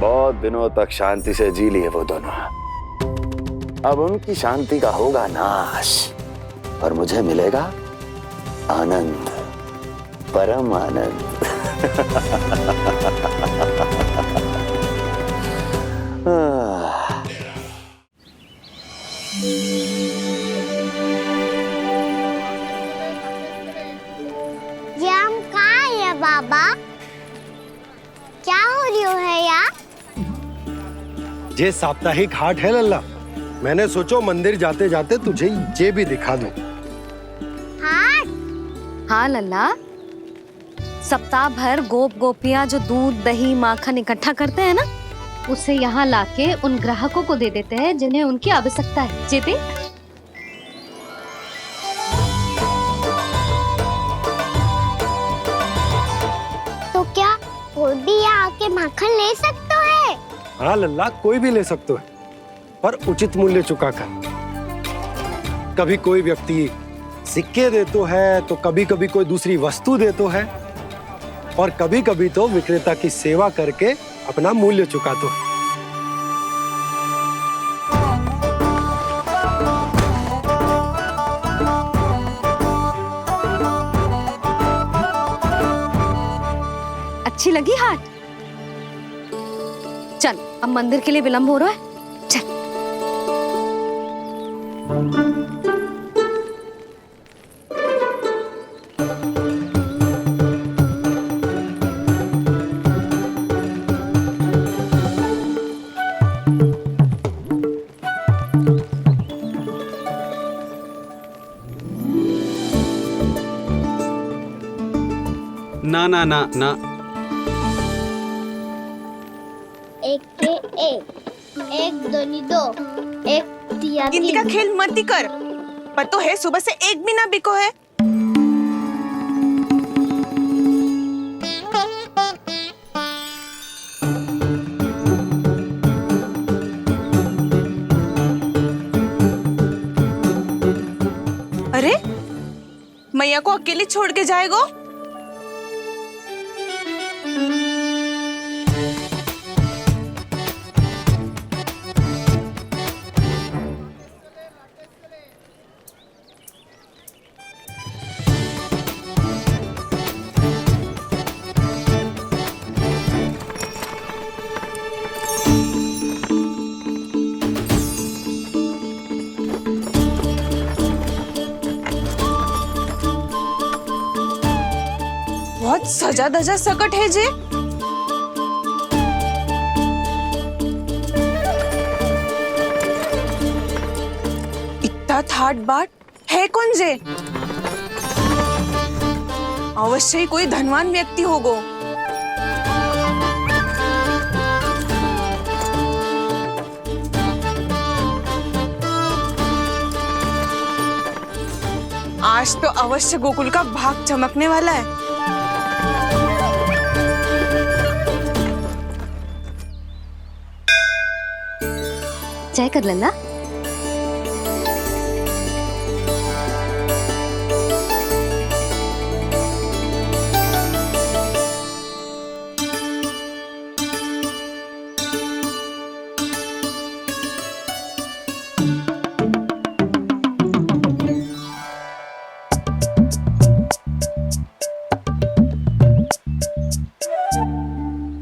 [SPEAKER 11] बहुत दिनों तक शांति से जी लिए वो दोनों, अब उनकी शांति का होगा नाश और मुझे मिलेगा आनंद, परम आनंद।
[SPEAKER 3] ये हम कहाँ है बाबा? क्या हो रही है यार?
[SPEAKER 6] ये साप्ताहिक हाट है लल्ला। मैंने सोचो मंदिर जाते जाते तुझे ये भी दिखा दूं।
[SPEAKER 3] हाट?
[SPEAKER 4] हाँ लल्ला, सप्ताह भर गोप गोपियां जो दूध दही माखन इकट्ठा करते हैं ना, उसे यहाँ लाके उन ग्राहकों को दे देते हैं जिन्हें उनकी आवश्यकता है। जेते
[SPEAKER 3] तो क्या कोई भी यहाँ आके माखन ले सकता है?
[SPEAKER 6] हाँ लल्ला, कोई भी ले सकते है, पर उचित मूल्य चुका कर। कभी कोई व्यक्ति सिक्के देतो है, तो कभी कभी कोई दूसरी वस्तु देतो है, और कभी कभी तो विक्रेता की सेवा करके अपना मूल्य चुकातो है।
[SPEAKER 4] अच्छी लगी हाट? चल, अब मंदिर के लिए विलंब हो रहा है, चल।
[SPEAKER 12] ना ना ना ना,
[SPEAKER 3] एक के एक दोनी दो, एक दिया
[SPEAKER 5] गिनती का खेल मत ही कर। पर तो है सुबह से एक भी ना बिको है। अरे मैया को अकेले छोड़ के जाएगो? बहुत सजा धजा सकट है जे। इतना थाट बाट है कौन जे? अवश्य ही कोई धनवान व्यक्ति होगो। आज तो अवश्य गोकुल का भाग चमकने वाला है।
[SPEAKER 4] जय कर लल्ला।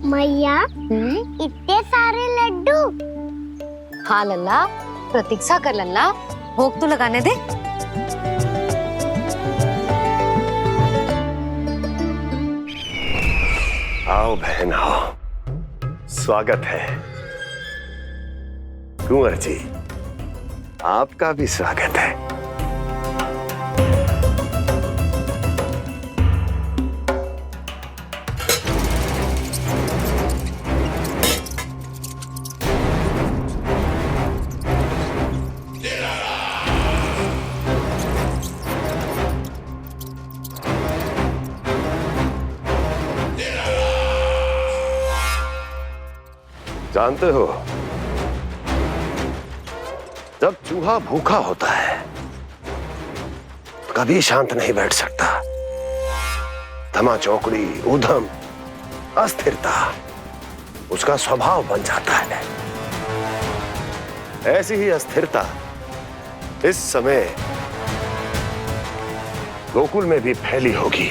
[SPEAKER 3] मैया, इतने सारे लड्डू।
[SPEAKER 4] हाँ लल्ला, प्रतीक्षा कर लल्ला, भोग तो लगाने दे।
[SPEAKER 11] आओ बहन आओ, स्वागत है। कुंवर जी, आपका भी स्वागत है। जानते हो, जब चूहा भूखा होता है तो कभी शांत नहीं बैठ सकता। धमा चौकड़ी, उधम, अस्थिरता उसका स्वभाव बन जाता है। ऐसी ही अस्थिरता इस समय गोकुल में भी फैली होगी।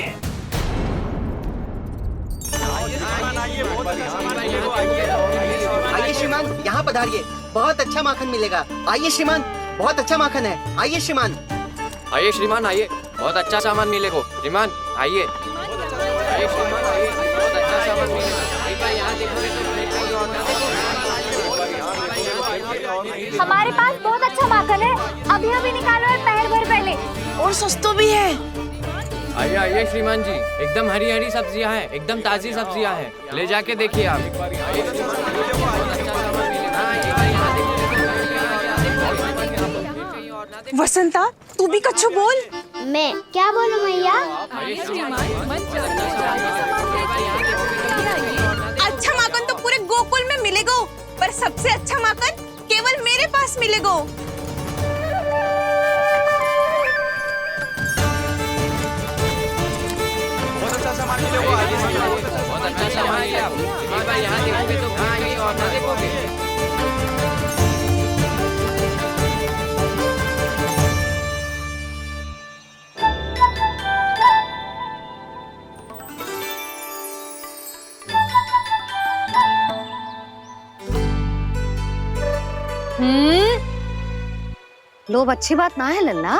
[SPEAKER 13] आइए श्रीमान, यहाँ पधारिए, बहुत अच्छा माखन मिलेगा। आइए श्रीमान, बहुत अच्छा माखन है। आइए श्रीमान।
[SPEAKER 14] आइए श्रीमान, आइए, बहुत अच्छा सामान मिलेगा। श्रीमान आइए, आइए श्रीमान, आइए, बहुत अच्छा सामान मिलेगा। एक बार यहाँ देखो।
[SPEAKER 3] हमारे पास बहुत अच्छा माखन है, अभी अभी निकालो है, पहर भर पहले, और सस्ता भी है।
[SPEAKER 14] आइए आइए श्रीमान जी, एकदम हरी हरी सब्जियां हैं, एकदम ताजी सब्जियां हैं, ले जाके देखिए आप।
[SPEAKER 5] वसंता, तू भी कच्छु बोल।
[SPEAKER 7] मैं क्या बोलूं मैया?
[SPEAKER 5] अच्छा माखन तो पूरे गोकुल में मिलेगा, पर सबसे अच्छा माखन केवल मेरे पास मिलेगा।
[SPEAKER 14] बहुत अच्छा सामान है आप। एक बार यहाँ देखोगे तो कहीं और ना देखोगे।
[SPEAKER 4] लोभ अच्छी बात ना है लल्ला।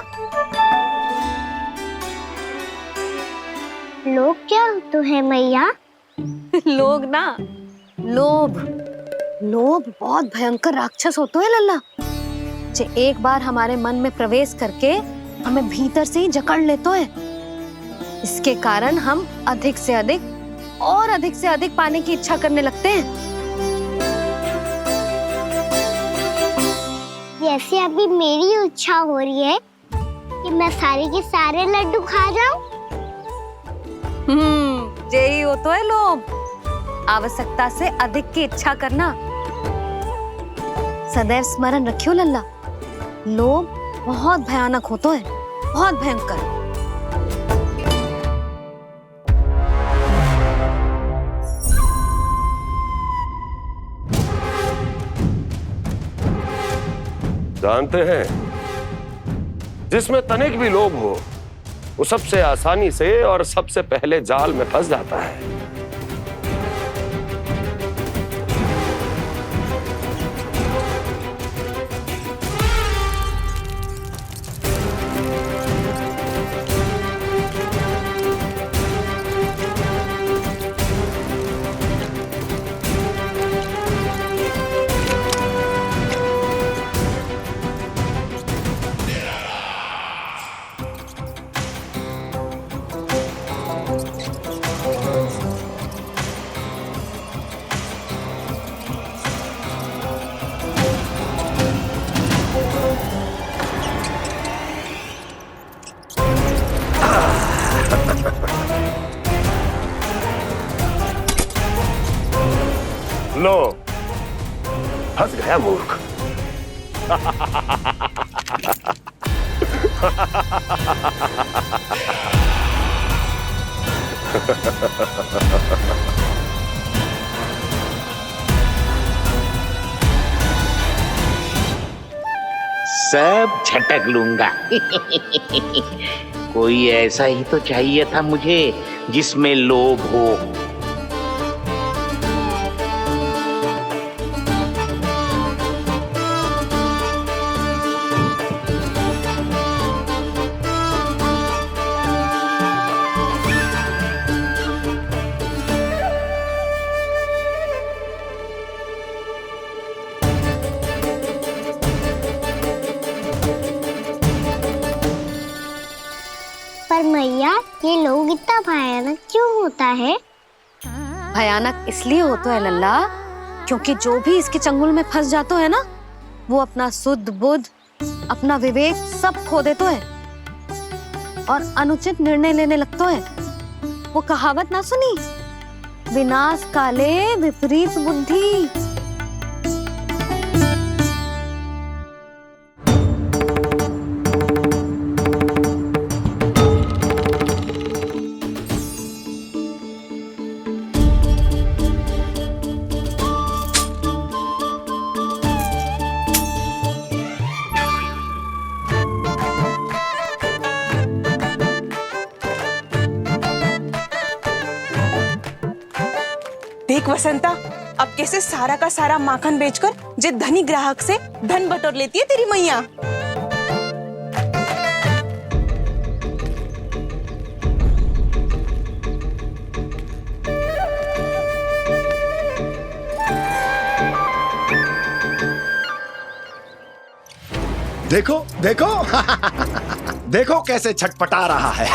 [SPEAKER 7] लोग क्या तो है मैया?
[SPEAKER 4] लोग ना, लोभ। लोभ बहुत भयंकर राक्षस होते हैं लल्ला, जो एक बार हमारे मन में प्रवेश करके हमें भीतर से ही जकड़ लेते हैं। इसके कारण हम अधिक से अधिक और अधिक से अधिक पाने की इच्छा करने लगते हैं।
[SPEAKER 7] जैसे अभी मेरी इच्छा हो रही है कि मैं सारे के सारे लड्डू खा जाऊं।
[SPEAKER 4] यही हो तो है लोभ, आवश्यकता से अधिक की इच्छा करना। सदैव स्मरण रखियो लल्ला, लोभ बहुत भयानक होता है, बहुत भयंकर।
[SPEAKER 11] जानते हैं, जिसमें तनिक भी लोभ हो वो सबसे आसानी से और सबसे पहले जाल में फंस जाता है। लो, फंस गया मूर्ख।
[SPEAKER 15] सब झटक लूंगा। कोई ऐसा ही तो चाहिए था मुझे जिसमें लोभ हो।
[SPEAKER 7] पर मैया, ये लोग इतना भयानक क्यों होता है?
[SPEAKER 4] भयानक इसलिए होता है लल्ला, क्योंकि जो भी इसके चंगुल में फंस जाता है ना, वो अपना शुद्ध बुद्ध, अपना विवेक सब खो देता है और अनुचित निर्णय लेने लगता है। वो कहावत ना सुनी, विनाश काले विपरीत बुद्धि।
[SPEAKER 16] देख वसंता, अब कैसे सारा का सारा माखन बेचकर जे धनी ग्राहक से धन बटोर लेती है तेरी मैया।
[SPEAKER 11] देखो देखो देखो कैसे छटपटा रहा है।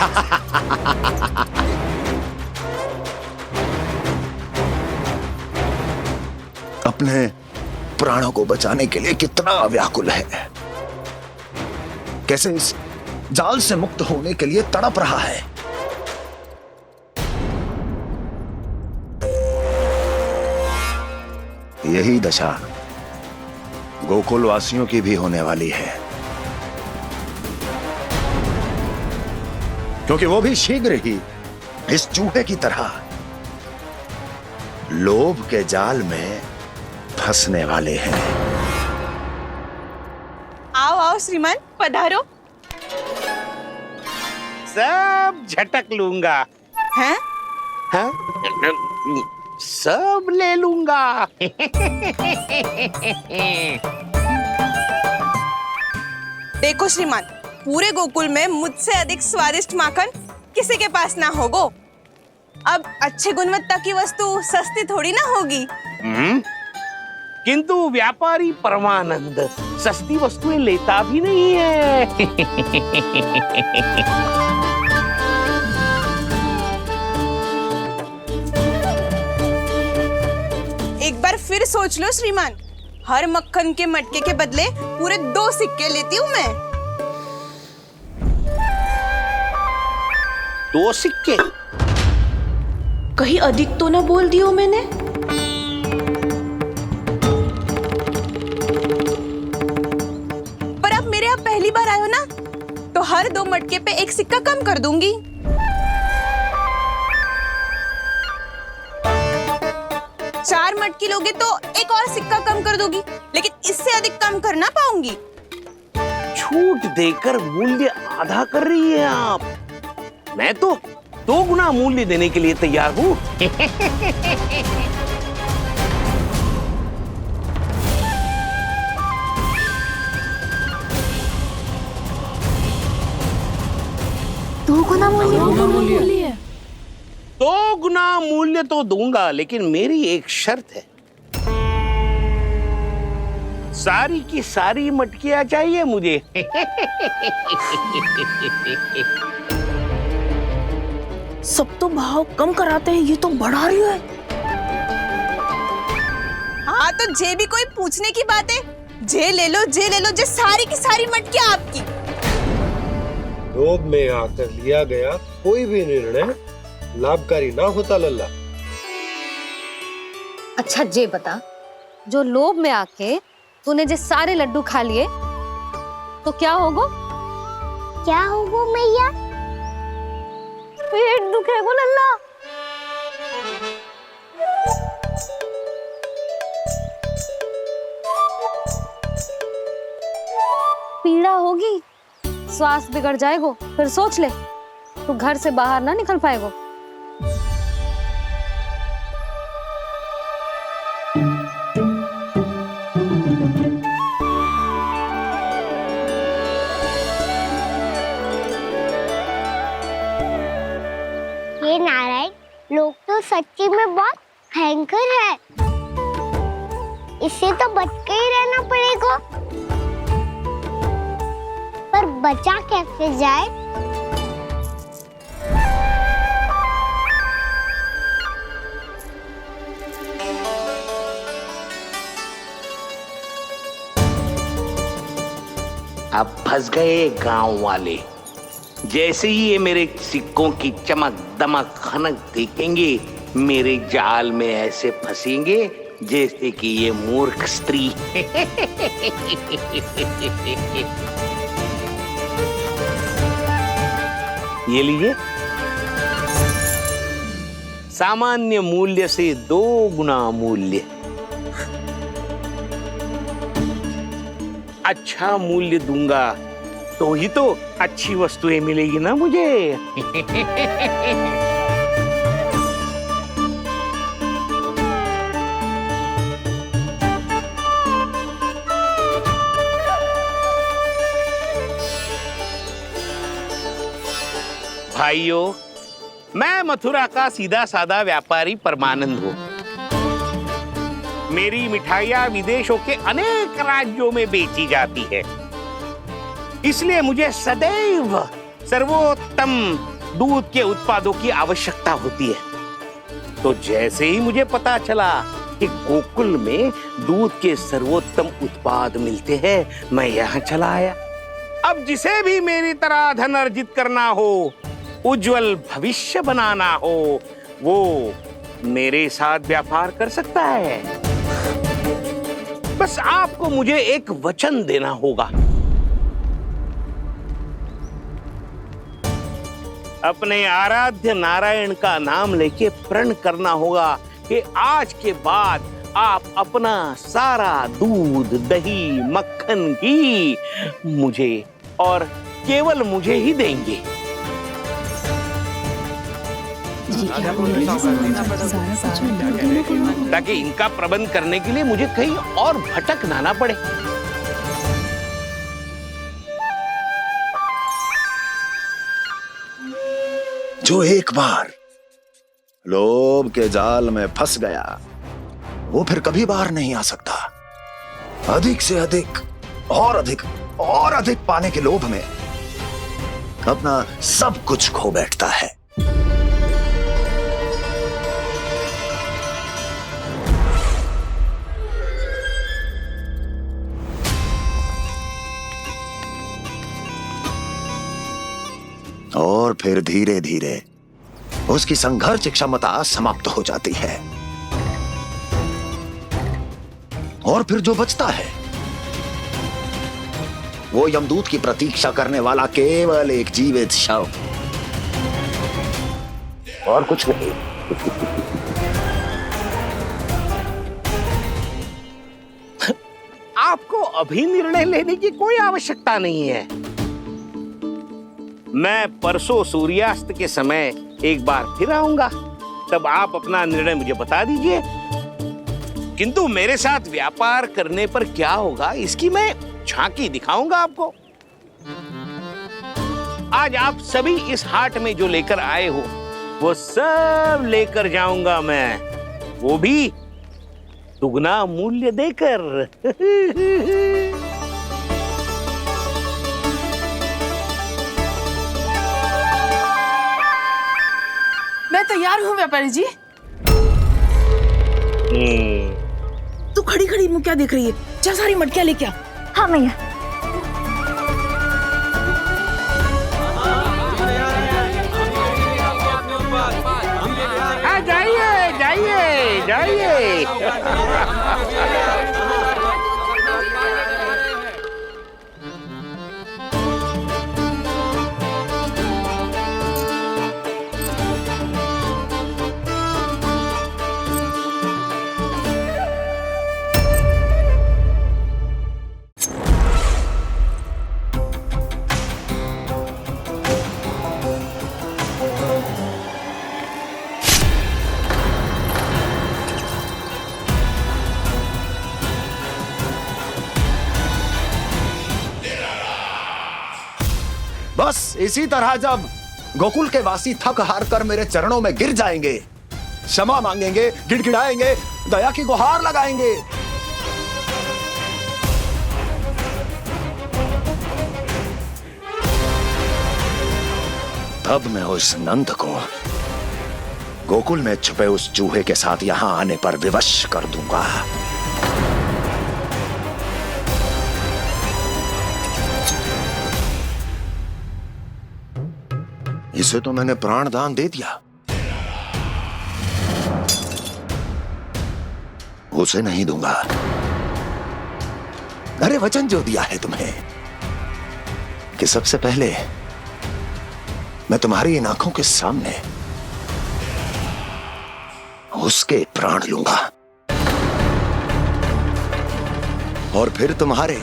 [SPEAKER 11] अपने प्राणों को बचाने के लिए कितना व्याकुल है, कैसे इस जाल से मुक्त होने के लिए तड़प रहा है। यही दशा गोकुल वासियों की भी होने वाली है, क्योंकि वो भी शीघ्र ही इस चूहे की तरह लोभ के जाल में फंसने वाले हैं।
[SPEAKER 16] आओ आओ श्रीमान, पधारो।
[SPEAKER 15] सब झटक लूंगा।
[SPEAKER 16] हैं?
[SPEAKER 15] हाँ? सब ले लूंगा।
[SPEAKER 16] देखो श्रीमान, पूरे गोकुल में मुझसे अधिक स्वादिष्ट माखन किसी के पास ना होगो। अब अच्छे गुणवत्ता की वस्तु सस्ती थोड़ी ना होगी।
[SPEAKER 15] किंतु व्यापारी परमानंद सस्ती वस्तुएं लेता भी नहीं है।
[SPEAKER 16] एक बार फिर सोच लो श्रीमान, हर मक्खन के मटके के बदले पूरे 2 सिक्के लेती हूँ मैं।
[SPEAKER 15] 2 सिक्के?
[SPEAKER 16] कहीं अधिक तो ना बोल दियो मैंने? पर आप मेरे यहाँ पहली बार आए हो ना, तो हर 2 मटके पे 1 सिक्का कम कर दूंगी। चार मटकी लोगे तो 1 और सिक्का कम कर दोगी, लेकिन इससे अधिक कम कर ना पाऊंगी।
[SPEAKER 15] छूट देकर मूल्य आधा कर रही है आप। मैं तो 2 गुना मूल्य देने के लिए तैयार हूँ।
[SPEAKER 5] दो गुना मूल्य?
[SPEAKER 15] 2 गुना मूल्य तो दूंगा, लेकिन मेरी एक शर्त है। सारी की सारी मटकियां चाहिए मुझे।
[SPEAKER 16] सब तो भाव कम कराते हैं, ये तो बढ़ा रही है। हाँ तो जे भी कोई पूछने की बात है, जे ले लो, जे ले लो, जे सारी की सारी मटकियां आपकी।
[SPEAKER 6] लोभ में आकर लिया गया कोई भी निर्णय लाभकारी ना होता लल्ला।
[SPEAKER 4] अच्छा जे बता, जो लोभ में आके तूने जे सारे लड्डू खा लिए तो क्या होगो?
[SPEAKER 3] क्या होगो मैया?
[SPEAKER 4] पेट दुखेगो लल्ला। पीड़ा होगी, स्वास्थ्य बिगड़ जाएगो, फिर सोच ले तू घर से बाहर ना निकल पाएगो।
[SPEAKER 3] ये नारायण, लोग तो सच्ची में बहुत भयंकर है। इससे तो बच के ही रहना पड़ेगा। पर बचा कैसे जाए?
[SPEAKER 15] अब फंस गए गांव वाले। जैसे ही ये मेरे सिक्कों की चमक दमक खनक देखेंगे, मेरे जाल में ऐसे फंसेंगे जैसे कि ये मूर्ख स्त्री। ये लीजिए, सामान्य मूल्य से 2 गुना मूल्य। अच्छा मूल्य दूंगा तो ही तो अच्छी वस्तुएं मिलेगी ना मुझे। भाइयों, मैं मथुरा का सीधा साधा व्यापारी परमानंद हूँ। मेरी मिठाइयाँ विदेशों के अनेक राज्यों में बेची जाती है, इसलिए मुझे सदैव सर्वोत्तम दूध के उत्पादों की आवश्यकता होती है। तो जैसे ही मुझे पता चला कि गोकुल में दूध के सर्वोत्तम उत्पाद मिलते हैं, मैं यहाँ चला आया। अब जिसे भी मेरी तरह धन अर्जित करना हो, उज्जवल भविष्य बनाना हो, वो मेरे साथ व्यापार कर सकता है। बस आपको मुझे एक वचन देना होगा। अपने आराध्य नारायण का नाम लेके प्रण करना होगा कि आज के बाद आप अपना सारा दूध, दही, मक्खन, घी मुझे और केवल मुझे ही देंगे। ताकि इनका प्रबंध करने के लिए मुझे कहीं और भटकना ना पड़े।
[SPEAKER 11] जो एक बार लोभ के जाल में फंस गया, वो फिर कभी बाहर नहीं आ सकता। अधिक से अधिक और अधिक और अधिक पाने के लोभ में अपना सब कुछ खो बैठता है। और फिर धीरे धीरे उसकी संघर्ष क्षमता समाप्त हो जाती है, और फिर जो बचता है वो यमदूत की प्रतीक्षा करने वाला केवल एक जीवित शव, और कुछ नहीं।
[SPEAKER 15] आपको अभी निर्णय लेने की कोई आवश्यकता नहीं है। मैं परसों सूर्यास्त के समय एक बार फिर आऊंगा, तब आप अपना निर्णय मुझे बता दीजिए। किंतु मेरे साथ व्यापार करने पर क्या होगा, इसकी मैं झांकी दिखाऊंगा आपको। आज आप सभी इस हाट में जो लेकर आए हो, वो सब लेकर जाऊंगा मैं, वो भी दुगना मूल्य देकर।
[SPEAKER 16] मैं तैयार हूँ व्यापारी जी।
[SPEAKER 5] तू खड़ी खड़ी मुँह क्या देख रही है? चल सारी मटकियाँ लेके आ।
[SPEAKER 10] हाँ मैया।
[SPEAKER 15] जाइए जाइए जाइए।
[SPEAKER 11] बस इसी तरह जब गोकुल के वासी थक हार कर मेरे चरणों में गिर जाएंगे, क्षमा मांगेंगे, गिड़गिड़ाएंगे, दया की गुहार लगाएंगे, तब मैं उस नंद को गोकुल में छुपे उस चूहे के साथ यहां आने पर विवश कर दूंगा। इसे तो मैंने प्राण दान दे दिया, उसे नहीं दूंगा। अरे वचन जो दिया है तुम्हें कि सबसे पहले मैं तुम्हारी इन आंखों के सामने उसके प्राण लूंगा, और फिर तुम्हारे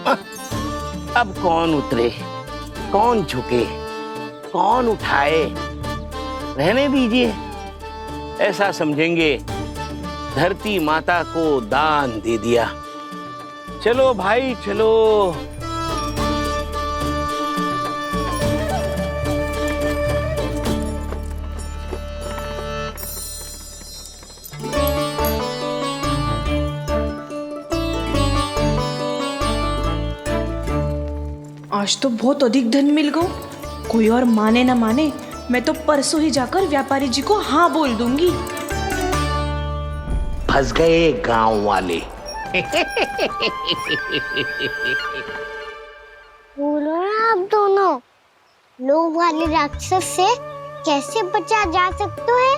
[SPEAKER 15] अब कौन उतरे, कौन झुके, कौन उठाए, रहने दीजिए। ऐसा समझेंगे धरती माता को दान दे दिया। चलो भाई चलो।
[SPEAKER 16] आज तो बहुत अधिक धन मिल गया। कोई और माने ना माने, मैं तो परसों ही जाकर व्यापारी जी को हाँ बोल दूंगी।
[SPEAKER 15] फंस गए गांव वाले।
[SPEAKER 7] बोलो ना आप दोनों, लोभ वाले राक्षस से कैसे बचा जा सकते है?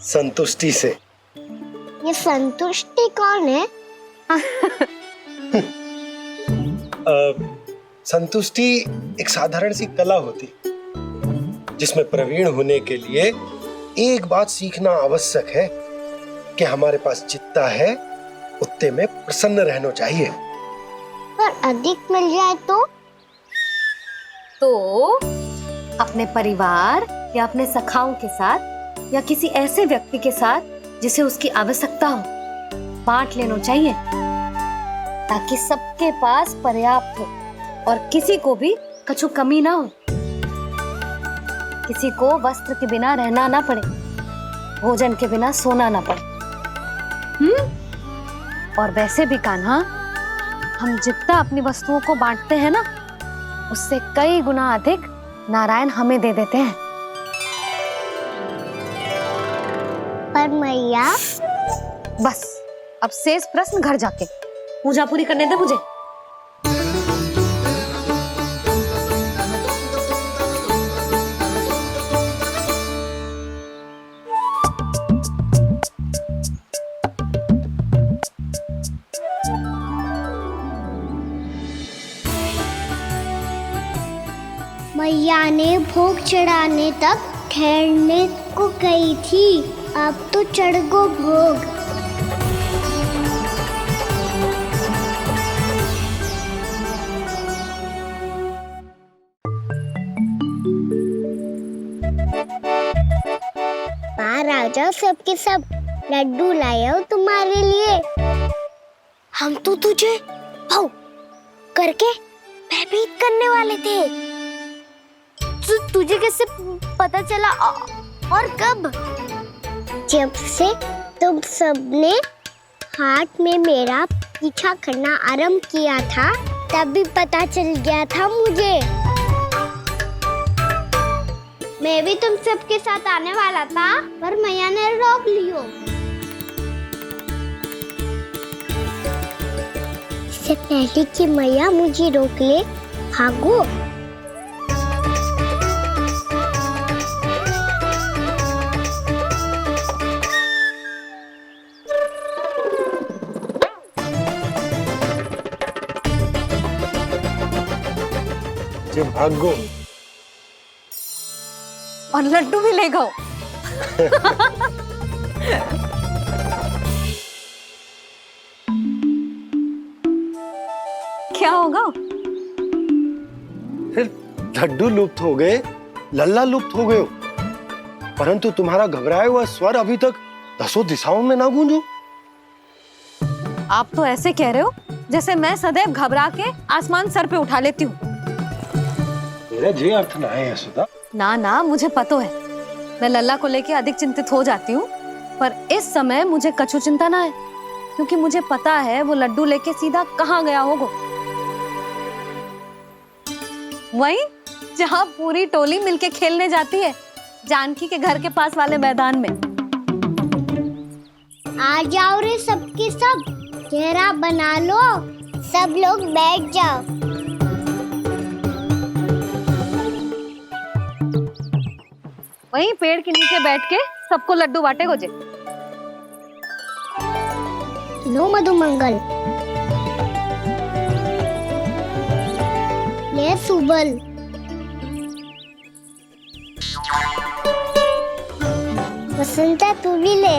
[SPEAKER 6] संतुष्टि से।
[SPEAKER 7] ये संतुष्टि कौन है?
[SPEAKER 6] संतुष्टि एक साधारण सी कला होती जिसमें प्रवीण होने के लिए एक बात सीखना आवश्यक है कि हमारे पास जितना है उतने में प्रसन्न रहना चाहिए।
[SPEAKER 7] पर अधिक मिल जाए
[SPEAKER 4] तो अपने परिवार या अपने सखाओं के साथ या किसी ऐसे व्यक्ति के साथ जिसे उसकी आवश्यकता हो बांट लेना चाहिए, ताकि सबके पास पर्याप्त हो और किसी को भी कछु कमी ना हो, किसी को वस्त्र के बिना रहना ना पड़े, भोजन के बिना सोना ना पड़े। और वैसे भी कान्हा, हम जितना अपनी वस्तुओं को बांटते हैं ना, उससे कई गुना अधिक नारायण हमें दे देते हैं।
[SPEAKER 7] पर मैया,
[SPEAKER 4] बस अब शेष प्रश्न घर जाके पूजा पूरी करने दे मुझे।
[SPEAKER 7] मैया ने भोग चढ़ाने तक ठहरने को कही थी, अब तो चढ़ गो भोग। राजा सबके सब लड्डू लाए हो तुम्हारे लिए। हम तो तुझे भाव करके भयभीत करने वाले थे। तुझे कैसे पता चला और कब? जब से तुम सबने हाथ में मेरा पीछा करना आरंभ किया था, तभी पता चल गया था मुझे। मैं भी तुम सबके साथ आने वाला था, पर मैया ने रोक लियो। इससे पहले कि मैया मुझे रोक ले, भागो।
[SPEAKER 6] जो भागो
[SPEAKER 4] और लड्डू भी ले गो। क्या होगा?
[SPEAKER 6] लड्डू लुप्त हो गए, लल्ला लुप्त हो गए हो, परंतु तुम्हारा घबराया हुआ स्वर अभी तक 10 दिशाओं में ना गूंजो।
[SPEAKER 4] आप तो ऐसे कह रहे हो जैसे मैं सदैव घबरा के आसमान सर पे उठा लेती हूँ।
[SPEAKER 6] मेरा जे अर्थ ना है यशोदा।
[SPEAKER 4] ना ना, मुझे पता है, मैं लल्ला को लेके अधिक चिंतित हो जाती हूँ, पर इस समय मुझे कछु चिंता ना है, क्योंकि मुझे पता है वो लड्डू लेके सीधा कहाँ गया होगा। वही जहाँ पूरी टोली मिलके खेलने जाती है, जानकी के घर के पास वाले मैदान में।
[SPEAKER 7] आ जाओ रे सबके सब, घेरा बना लो, सब लोग बैठ जाओ।
[SPEAKER 4] वहीं पेड़ के नीचे बैठ के सबको लड्डू बांटे गोजे।
[SPEAKER 7] लो मधुमंगल, ले सुबल, वसंता तू भी ले।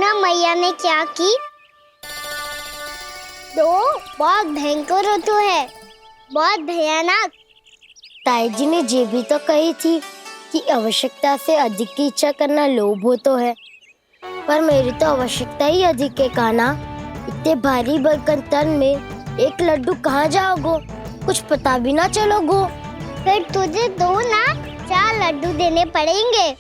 [SPEAKER 7] ना मैया ने क्या की? तो बहुत भयंकर ऋतु है, बहुत भयानक। ताई जी ने ये भी तो कही थी कि आवश्यकता से अधिक की इच्छा करना लोभ हो तो है, पर मेरी तो आवश्यकता ही अधिक है कान्हा। इतने भारी भरकम तन में एक लड्डू कहाँ जाओगो, कुछ पता भी ना चलोगो। फिर तुझे 2 ना 4 लड्डू देने पड़ेंगे।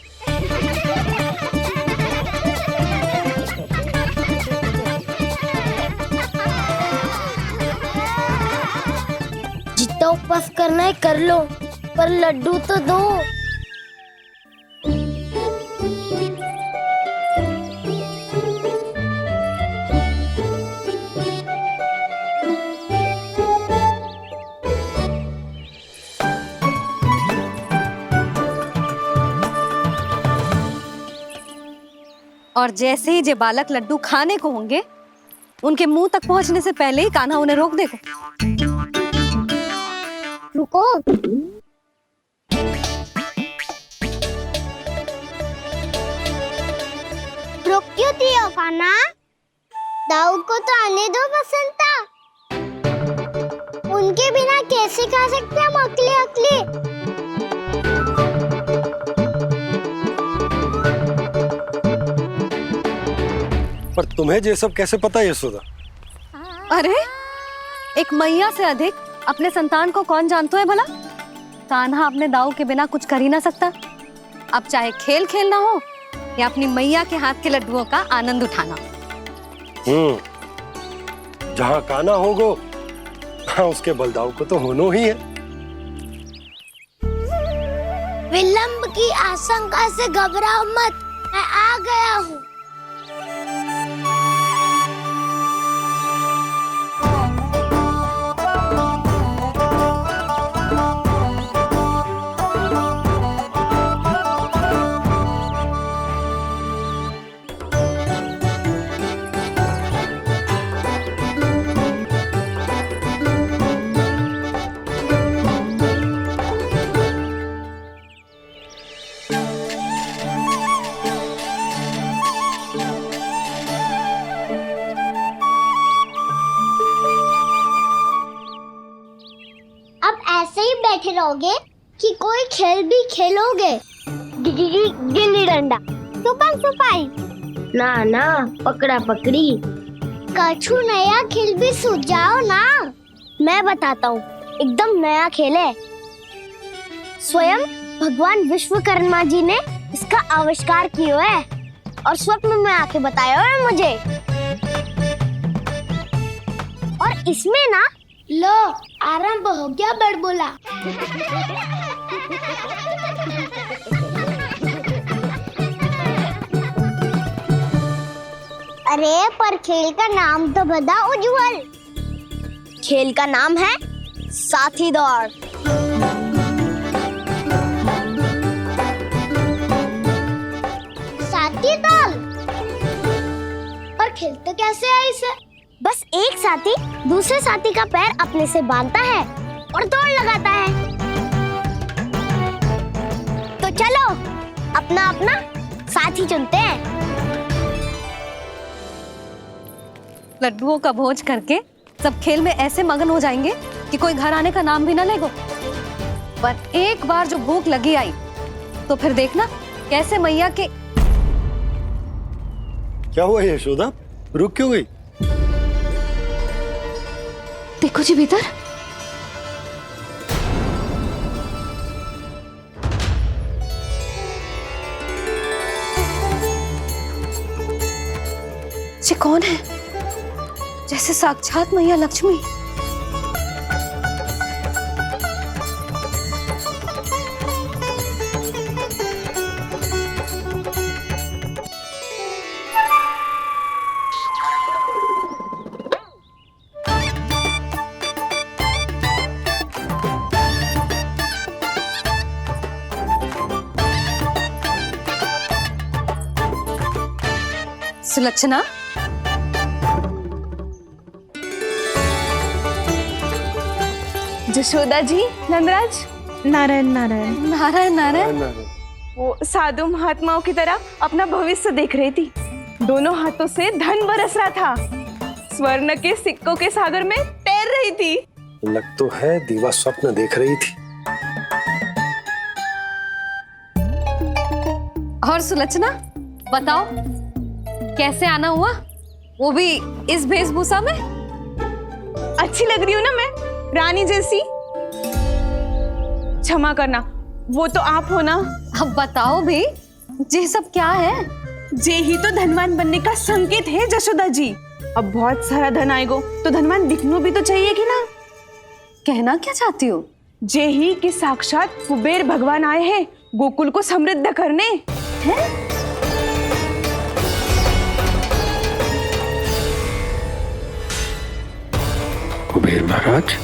[SPEAKER 7] जितना उपवास करना है कर लो, पर लड्डू तो दो।
[SPEAKER 4] और जैसे ही जे बालक लड्डू खाने को होंगे, उनके मुंह तक पहुंचने से पहले ही कान्हा उन्हें रोक देगा।
[SPEAKER 7] रुको। रोक क्यों दिया कान्हा? दाऊ को तो आने दो बसंता। उनके बिना कैसे खा सकते हम अकेले अकेले?
[SPEAKER 6] पर तुम्हें ये सब कैसे पता यशोदा?
[SPEAKER 4] अरे एक मैया से अधिक अपने संतान को कौन जानता है भला? कान्हा अपने दाऊ के बिना कुछ कर ही ना सकता। अब चाहे खेल खेलना हो या अपनी मैया के हाथ के लड्डुओं का आनंद उठाना।
[SPEAKER 6] जहाँ कान्हा होगो उसके बलदाऊ को तो होना ही है।
[SPEAKER 7] विलंब की आशंका से घबराओ मत, मैं आ गया हूँ। बैठे रहोगे कि कोई खेल भी खेलोगे? गिल्ली डंडा, छुपन छुपाई, ना ना पकड़ा पकड़ी, कछु नया खेल भी सुझाओ ना। मैं बताता हूँ, एकदम नया खेल है। स्वयं भगवान विश्वकर्मा जी ने इसका आविष्कार किया है और स्वप्न में आके बताया है मुझे। और इसमें ना लो आरंभ हो गया बड़बोला। अरे पर खेल का नाम तो बता उज्जवल। खेल का नाम है साथी दौड़। साथी दौड़? और खेलते कैसे है इसे? बस एक साथी दूसरे साथी का पैर अपने से बांधता है और दौड़ लगाता है। तो चलो अपना अपना साथी चुनते हैं।
[SPEAKER 4] लड्डुओं का भोज करके सब खेल में ऐसे मगन हो जाएंगे कि कोई घर आने का नाम भी ना लेगो। पर एक बार जो भूख लगी आई तो फिर देखना कैसे मैया के।
[SPEAKER 6] क्या हुआ यशोदा, रुक क्यों गई?
[SPEAKER 4] देखो जी भीतर। ये कौन है? जैसे साक्षात मैया लक्ष्मी। सुलक्षणा,
[SPEAKER 16] जशोदा जी, नंदराज, नारायण नारायण
[SPEAKER 4] नारायण नारायण।
[SPEAKER 16] वो साधु महात्माओं की तरह अपना भविष्य देख रही थी। दोनों हाथों से धन बरस रहा था, स्वर्ण के सिक्कों के सागर में तैर रही थी।
[SPEAKER 6] लग तो है दीवा स्वप्न देख रही थी।
[SPEAKER 4] और सुलक्षणा बताओ, कैसे आना हुआ, वो भी इस वेशभूषा में?
[SPEAKER 16] अच्छी लग रही हूँ ना मैं, रानी जैसी? क्षमा करना, वो तो आप हो ना।
[SPEAKER 4] अब बताओ भी, ये सब क्या है?
[SPEAKER 16] जे ही तो धनवान बनने का संकेत है जशोदा जी। अब बहुत सारा धन आएगा तो धनवान दिखना भी तो चाहिए कि ना।
[SPEAKER 4] कहना क्या चाहती हो?
[SPEAKER 16] जे ही कि साक्षात कुबेर भगवान आए हैं गोकुल को समृद्ध करने। हैं?
[SPEAKER 6] कुबेर महाराज